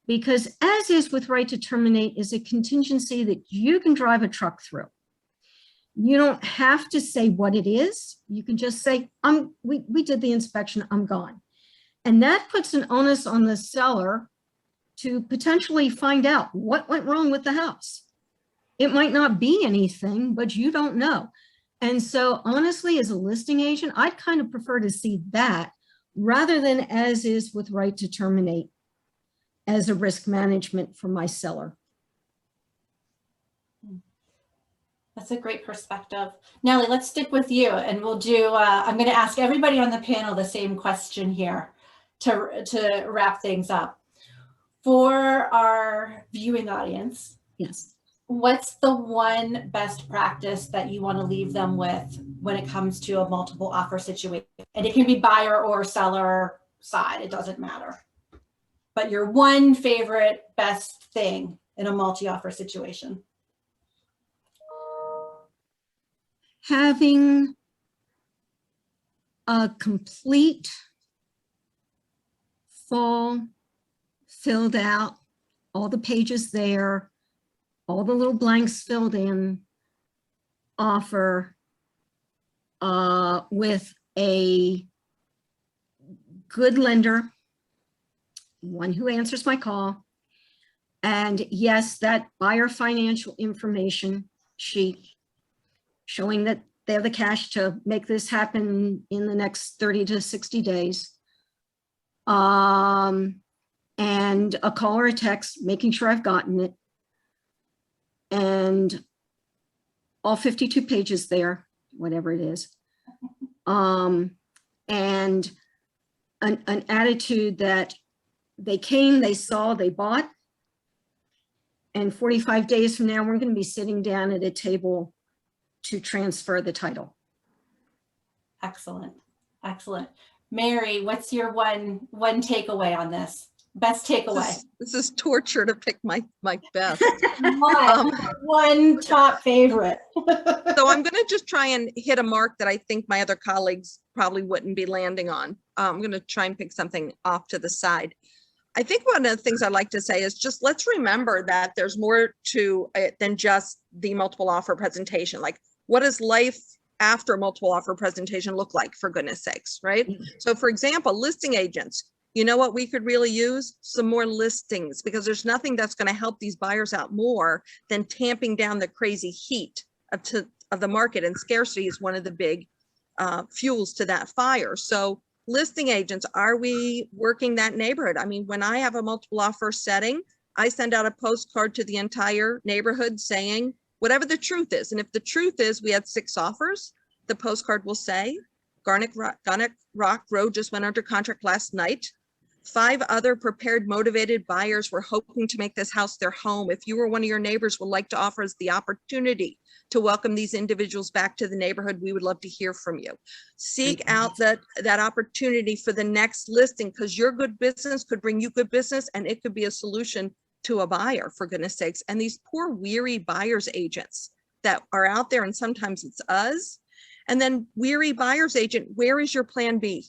Because as is with right to terminate is a contingency that you can drive a truck through. You don't have to say what it is. You can just say, we did the inspection, I'm gone. And that puts an onus on the seller to potentially find out what went wrong with the house. It might not be anything, but you don't know. And so honestly, as a listing agent, I'd kind of prefer to see that rather than as is with right to terminate as a risk management for my seller. That's a great perspective. Nellie, let's stick with you and we'll do, I'm going to ask everybody on the panel the same question here to wrap things up. For our viewing audience, yes, what's the one best practice that you want to leave them with when it comes to a multiple offer situation? And it can be buyer or seller side, it doesn't matter. But your one favorite best thing in a multi-offer situation? Having a complete, full, filled out, all the pages there, all the little blanks filled in, offer with a good lender, one who answers my call, and yes, that buyer financial information sheet showing that they have the cash to make this happen in the next 30 to 60 days. And a call or a text, making sure I've gotten it. And all 52 pages there, whatever it is. And an attitude that they came, they saw, they bought. And 45 days from now, we're going to be sitting down at a table to transfer the title. Excellent. Excellent. Mary, what's your one takeaway on this? Best takeaway? This is torture to pick my best. One top favorite. So I'm going to just try and hit a mark that I think my other colleagues probably wouldn't be landing on. I'm going to try and pick something off to the side. I think one of the things I'd like to say is just let's remember that there's more to it than just the multiple offer presentation. Like, what does life after multiple offer presentation look like, for goodness sakes, right? Mm-hmm. So for example, listing agents, you know what we could really use? Some more listings, because there's nothing that's going to help these buyers out more than tamping down the crazy heat of the market, and scarcity is one of the big fuels to that fire. So listing agents, are we working that neighborhood? I mean, when I have a multiple offer setting, I send out a postcard to the entire neighborhood saying whatever the truth is. And if the truth is we had 6 offers, the postcard will say, Garnet Rock Road just went under contract last night. 5 other prepared, motivated buyers were hoping to make this house their home. If you or one of your neighbors would like to offer us the opportunity to welcome these individuals back to the neighborhood, we would love to hear from you. Seek out that opportunity for the next listing, because your good business could bring you good business, and it could be a solution to a buyer, for goodness sakes. And these poor, weary buyers agents that are out there, and sometimes it's us. And then weary buyers agent, where is your plan B?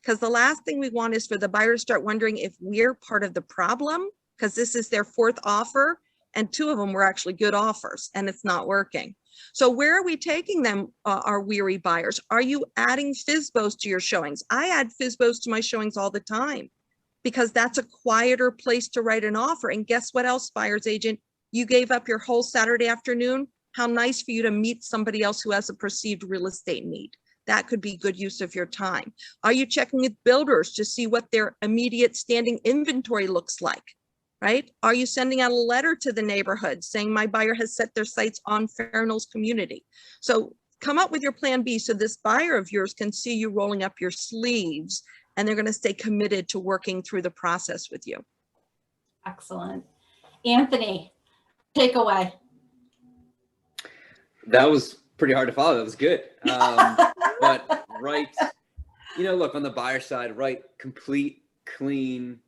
Because the last thing we want is for the buyer to start wondering if we're part of the problem, because this is their 4th offer and 2 of them were actually good offers and it's not working. So where are we taking them, our weary buyers? Are you adding FSBOs to your showings? I add FSBOs to my showings all the time because that's a quieter place to write an offer. And guess what else, buyer's agent? You gave up your whole Saturday afternoon. How nice for you to meet somebody else who has a perceived real estate need. That could be good use of your time. Are you checking with builders to see what their immediate standing inventory looks like, right? Are you sending out a letter to the neighborhood saying my buyer has set their sights on Fair Knolls community? So come up with your plan B so this buyer of yours can see you rolling up your sleeves and they're going to stay committed to working through the process with you. Excellent. Anthony, takeaway. That was pretty hard to follow. That was good. But look, on the buyer side, write complete, clean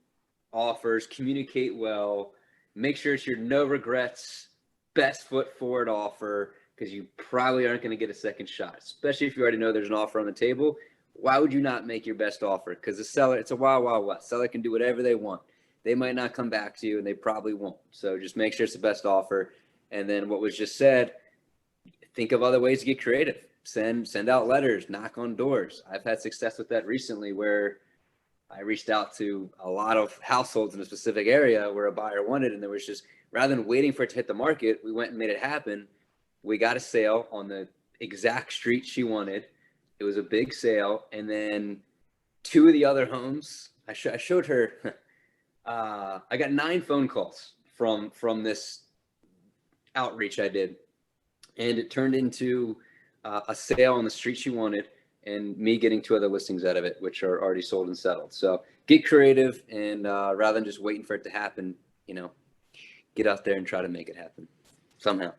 offers, communicate well, make sure it's your no regrets, best foot forward offer, because you probably aren't going to get a second shot, especially if you already know there's an offer on the table. Why would you not make your best offer? Because the seller, it's a wild, wild west. Seller can do whatever they want. They might not come back to you and they probably won't. So just make sure it's the best offer. And then what was just said, think of other ways to get creative. Send out letters, knock on doors. I've had success with that recently where I reached out to a lot of households in a specific area where a buyer wanted, and there was just, rather than waiting for it to hit the market, we went and made it happen. We got a sale on the exact street she wanted. It was a big sale. And then 2 of the other homes, I showed her, I got 9 phone calls from this outreach I did. And it turned into a sale on the street she wanted and me getting 2 other listings out of it, which are already sold and settled. So get creative, and rather than just waiting for it to happen, get out there and try to make it happen somehow.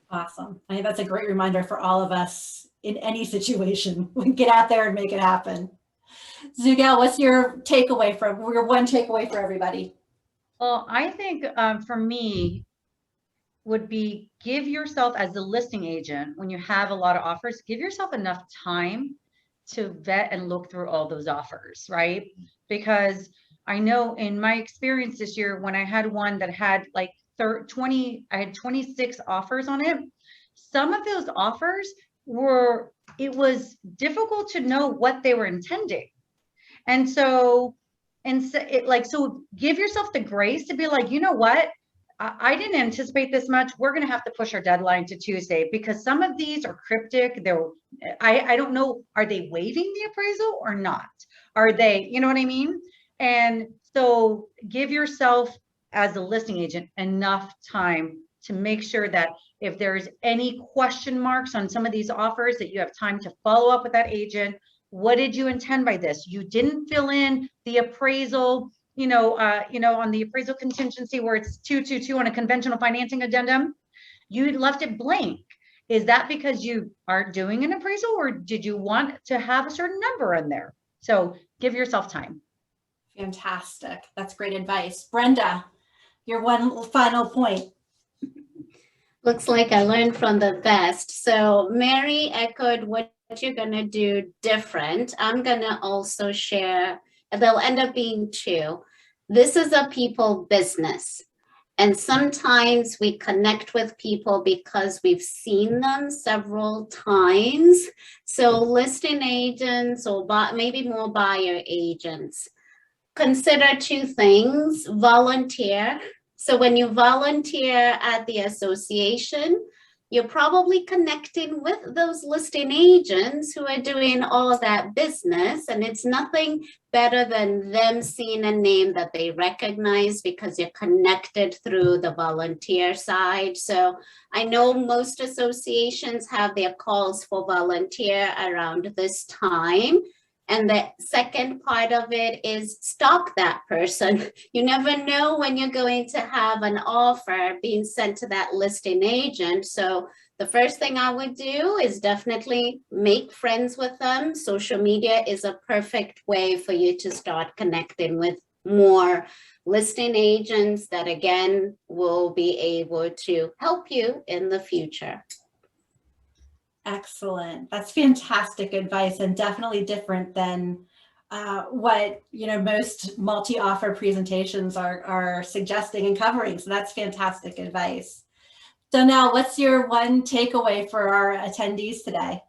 Awesome. I think that's a great reminder for all of us in any situation. We can get out there and make it happen. Zugal, what's your takeaway your one takeaway for everybody? Well, I think for me would be give yourself, as the listing agent, when you have a lot of offers, give yourself enough time to vet and look through all those offers, right? Because I know in my experience this year, when I had one that had like 20, I had 26 offers on it. Some of those offers it was difficult to know what they were intending. And so give yourself the grace to be like, you know what? I didn't anticipate this much. We're going to have to push our deadline to Tuesday because some of these are cryptic. I don't know. Are they waiving the appraisal or not? Are they, you know what I mean? And so give yourself, as a listing agent, enough time to make sure that if there's any question marks on some of these offers, that you have time to follow up with that agent. What did you intend by this? You didn't fill in the appraisal, on the appraisal contingency where it's 222 on a conventional financing addendum. You left it blank. Is that because you aren't doing an appraisal, or did you want to have a certain number in there? So give yourself time. Fantastic. That's great advice. Brenda, your one final point. Looks like I learned from the best. So Mary echoed what you're going to do different. I'm going to also share, they'll end up being 2. This is a people business. And sometimes we connect with people because we've seen them several times. So listing agents or maybe more buyer agents, consider 2 things: volunteer. So when you volunteer at the association, you're probably connecting with those listing agents who are doing all of that business. And it's nothing better than them seeing a name that they recognize because you're connected through the volunteer side. So I know most associations have their calls for volunteer around this time. And the second part of it is stalk that person. You never know when you're going to have an offer being sent to that listing agent. So the first thing I would do is definitely make friends with them. Social media is a perfect way for you to start connecting with more listing agents that, again, will be able to help you in the future. Excellent. That's fantastic advice, and definitely different than what most multi-offer presentations are suggesting and covering. So that's fantastic advice. Donnell, what's your one takeaway for our attendees today?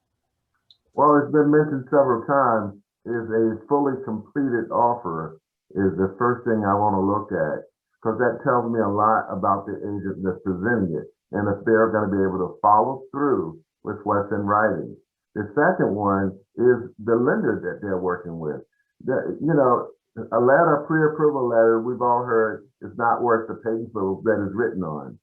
Well, it's been mentioned several times, is a fully completed offer is the first thing I want to look at, because that tells me a lot about the agent that's presenting it and if they're going to be able to follow through with what's in writing. The second one is the lender that they're working with. A letter, pre-approval letter, we've all heard, is not worth the paper that is written on.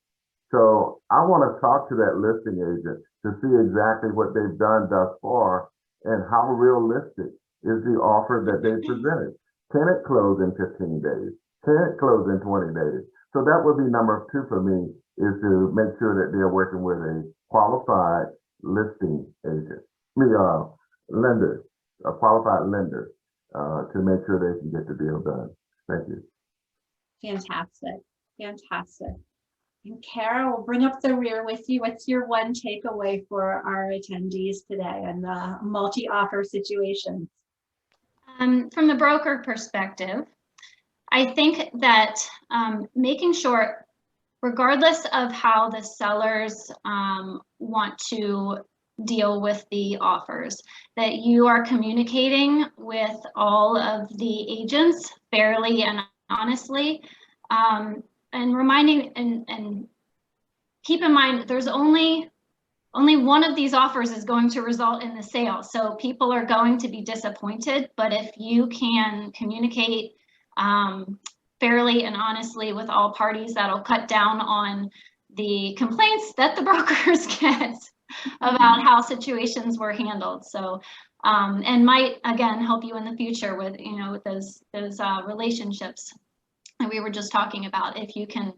So I want to talk to that listing agent to see exactly what they've done thus far and how realistic is the offer that they presented. Can it close in 15 days? Can it close in 20 days? So that would be number 2 for me, is to make sure that they're working with a qualified listing agent, lender, a qualified lender, to make sure they can get the deal done. Thank you. Fantastic. Fantastic. And Kara, we'll bring up the rear with you. What's your one takeaway for our attendees today and the multi-offer situations? From the broker perspective, I think that making sure, regardless of how the sellers want to deal with the offers, that you are communicating with all of the agents fairly and honestly, and reminding and keep in mind there's only one of these offers is going to result in the sale. So people are going to be disappointed, but if you can communicate fairly and honestly with all parties, that'll cut down on the complaints that the brokers get about how situations were handled. So, and might again help you in the future with with those relationships that we were just talking about. If you can,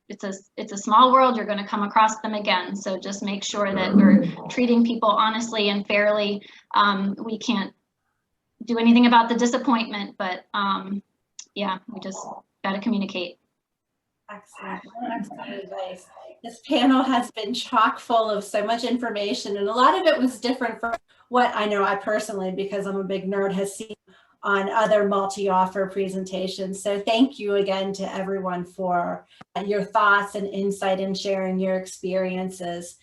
it's a small world, you're going to come across them again. So just make sure that you're treating people honestly and fairly. We can't do anything about the disappointment, but yeah, we just got to communicate. Excellent. Excellent advice. This panel has been chock full of so much information, and a lot of it was different from what I know I personally, because I'm a big nerd, has seen on other multi-offer presentations. So thank you again to everyone for your thoughts and insight and sharing your experiences.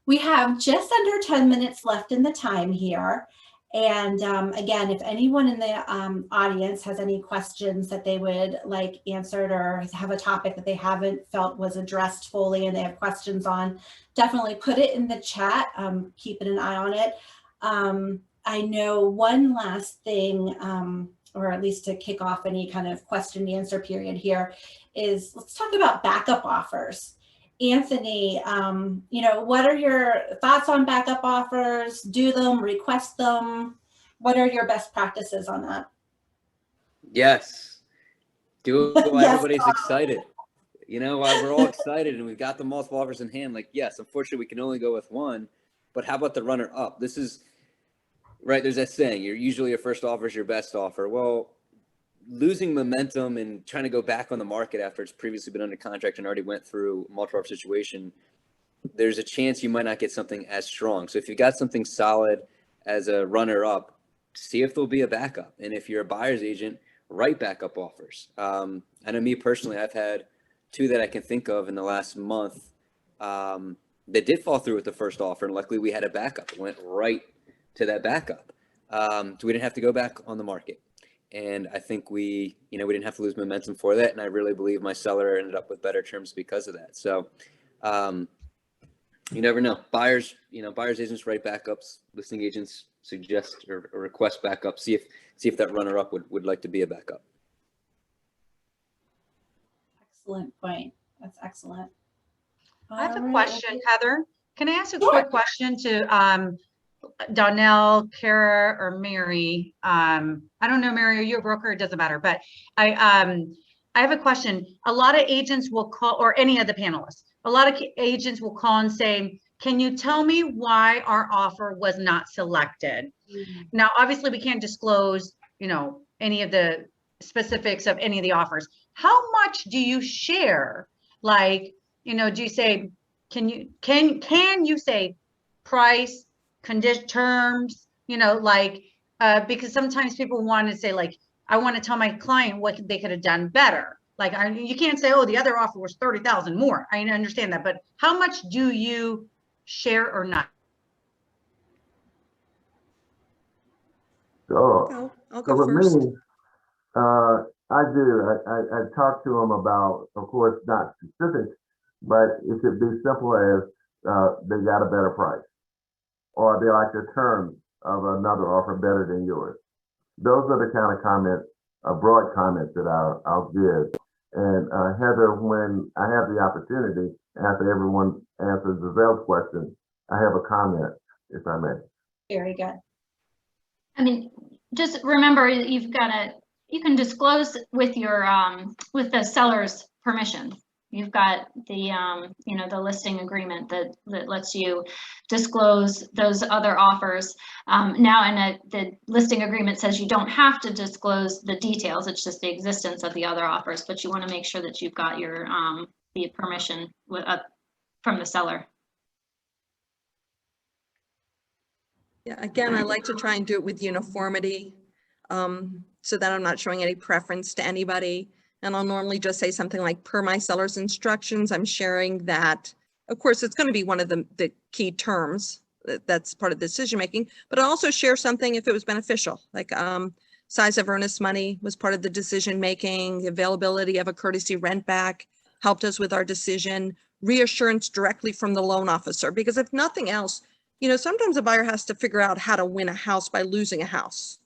We have just under 10 minutes left in the time here. And again, if anyone in the audience has any questions that they would like answered, or have a topic that they haven't felt was addressed fully and they have questions on, definitely put it in the chat, keeping an eye on it. I know one last thing, or at least to kick off any kind of question and answer period here, is let's talk about backup offers. Anthony, what are your thoughts on backup offers? Do them, request them? What are your best practices on that? Yes. Do it while Yes. everybody's excited. While we're all excited and we've got the multiple offers in hand, like, yes, unfortunately we can only go with one, but how about the runner up? This is, right, there's that saying, you're usually your first offer is your best offer. Well, losing momentum and trying to go back on the market after it's previously been under contract and already went through a multi-offer situation, there's a chance you might not get something as strong. So if you've got something solid as a runner-up, see if there'll be a backup. And if you're a buyer's agent, write backup offers. I know me personally, I've had 2 that I can think of in the last month that did fall through with the first offer, and luckily we had a backup. It went right to that backup. So we didn't have to go back on the market. And I think we didn't have to lose momentum for that. And I really believe my seller ended up with better terms because of that. So you never know. Buyers agents write backups, listing agents suggest or request backup. See if that runner up would like to be a backup. Excellent point. That's excellent. I have a All right. question, Heather. Can I ask a Sure. quick question to Donnell, Kara, or Mary. I don't know, Mary, are you a broker? It doesn't matter, but I have a question. A lot of agents will call, or any of the panelists, a lot of agents will call and say, can you tell me why our offer was not selected? Now, obviously we can't disclose, you know, any of the specifics of any of the offers. How much do you share? Like, you know, do you say, can you say price, condition, terms, you know, like, because sometimes people want to say, like, I want to tell my client what they could have done better. Like, you can't say, oh, the other offer was 30,000 more. I understand that, but how much do you share or not? So, I'll so go with first. me, I do. I talk to them about, of course, not specifics, but it could be simple as they got a better price, or they like the terms of another offer better than yours. Those are the kind of comments, broad comments that I'll give. And Heather, when I have the opportunity, after everyone answers Giselle's question, I have a comment, if I may. Very good. I mean, just remember, you can disclose with your with the seller's permission. You've got the you know, the listing agreement that lets you disclose those other offers. Now, the listing agreement says you don't have to disclose the details. It's just the existence of the other offers, but you want to make sure that you've got your the permission from the seller. Yeah, again, I like to try and do it with uniformity, so that I'm not showing any preference to anybody. And I'll normally just say something like, per my seller's instructions, I'm sharing that. Of course, it's going to be one of the key terms that's part of the decision making, but I'll also share something if it was beneficial, like size of earnest money was part of the decision making, the availability of a courtesy rent back helped us with our decision, reassurance directly from the loan officer, because if nothing else, you know, sometimes a buyer has to figure out how to win a house by losing a house.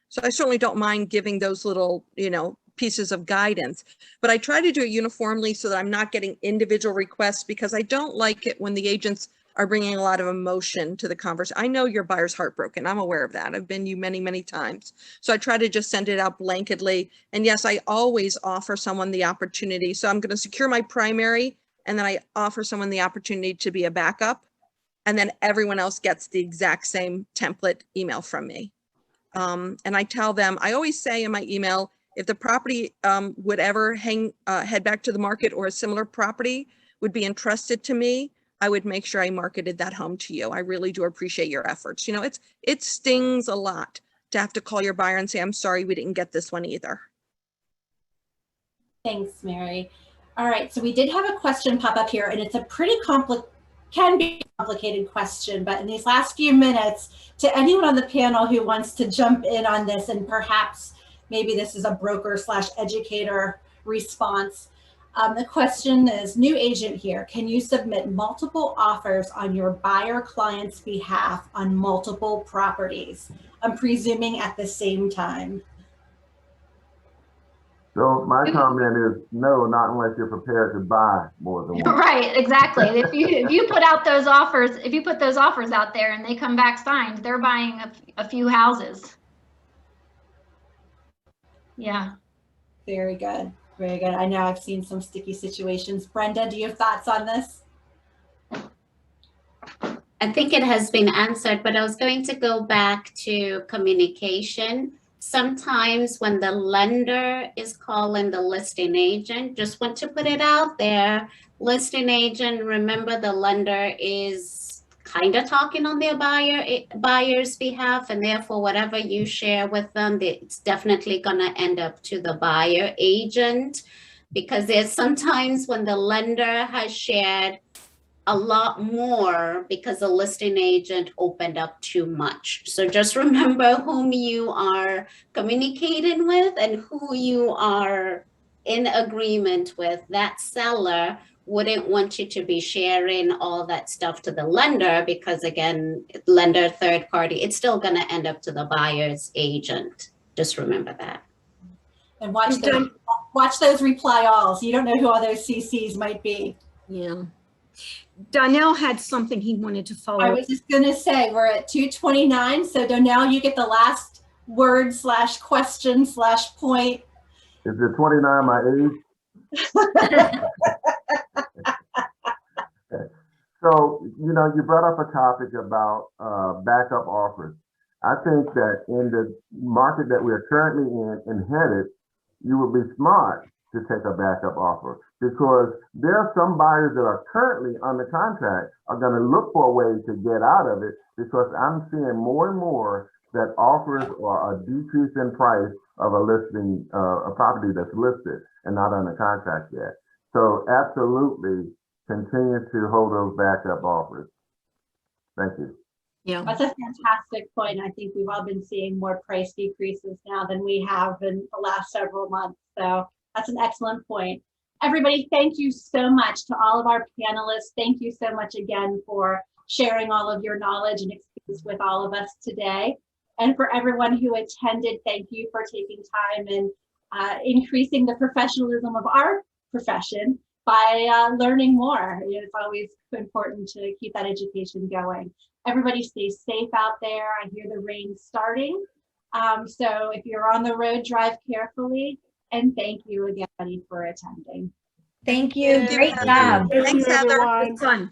So I certainly don't mind giving those little, you know, pieces of guidance, but I try to do it uniformly so that I'm not getting individual requests, because I don't like it when the agents are bringing a lot of emotion to the conversation. I know your buyer's heartbroken. I'm aware of that. I've been you many, many times. So I try to just send it out blanketly. And yes, I always offer someone the opportunity. So I'm going to secure my primary, and then I offer someone the opportunity to be a backup. And then everyone else gets the exact same template email from me. And I tell them, I always say in my email, if the property would ever head back to the market, or a similar property would be entrusted to me, I would make sure I marketed that home to you. I really do appreciate your efforts. You know, it stings a lot to have to call your buyer and say, I'm sorry, we didn't get this one either. Thanks, Mary. All right, so we did have a question pop up here, and it's a pretty complicated question, but in these last few minutes, to anyone on the panel who wants to jump in on this, and perhaps maybe this is a broker/educator response. The question is, new agent here, can you submit multiple offers on your buyer client's behalf on multiple properties? I'm presuming at the same time. So my comment is no, not unless you're prepared to buy more than one. Right, exactly. If you put out those offers, if you put those offers out there and they come back signed, they're buying a few houses. Yeah. Very good. Very good. I know I've seen some sticky situations. Brenda, do you have thoughts on this? I think it has been answered, but I was going to go back to communication. Sometimes when the lender is calling the listing agent, just want to put it out there, listing agent, remember the lender is kind of talking on their buyer's behalf, and therefore whatever you share with them, it's definitely going to end up to the buyer agent, because there's sometimes when the lender has shared a lot more because the listing agent opened up too much. So just remember whom you are communicating with and who you are in agreement with. That seller wouldn't want you to be sharing all that stuff to the lender, because again, lender, third party, it's still going to end up to the buyer's agent. Just remember that. And watch those reply alls. You don't know who all those CCs might be. Yeah. Donnell had something he wanted to follow I up. was just gonna say, we're at 2:29, so Donnell, you get the last word / question / point. Is it 29 my age? So, you brought up a topic about backup offers. I think that in the market that we're currently in and headed, you would be smart to take a backup offer, because there are some buyers that are currently under contract are going to look for a way to get out of it, because I'm seeing more and more that offers are a decrease in price of a listing, a property that's listed and not under contract yet. So absolutely continue to hold those backup offers. Thank you. Yeah. That's a fantastic point. I think we've all been seeing more price decreases now than we have in the last several months. So that's an excellent point. Everybody, thank you so much to all of our panelists. Thank you so much again for sharing all of your knowledge and experience with all of us today. And for everyone who attended, thank you for taking time and increasing the professionalism of our profession by learning more. It's always important to keep that education going. Everybody stay safe out there. I hear the rain starting. So if you're on the road, drive carefully. And thank you again for attending. Thank you. Thank you, Great Heather. job. Thanks, Heather. Fun.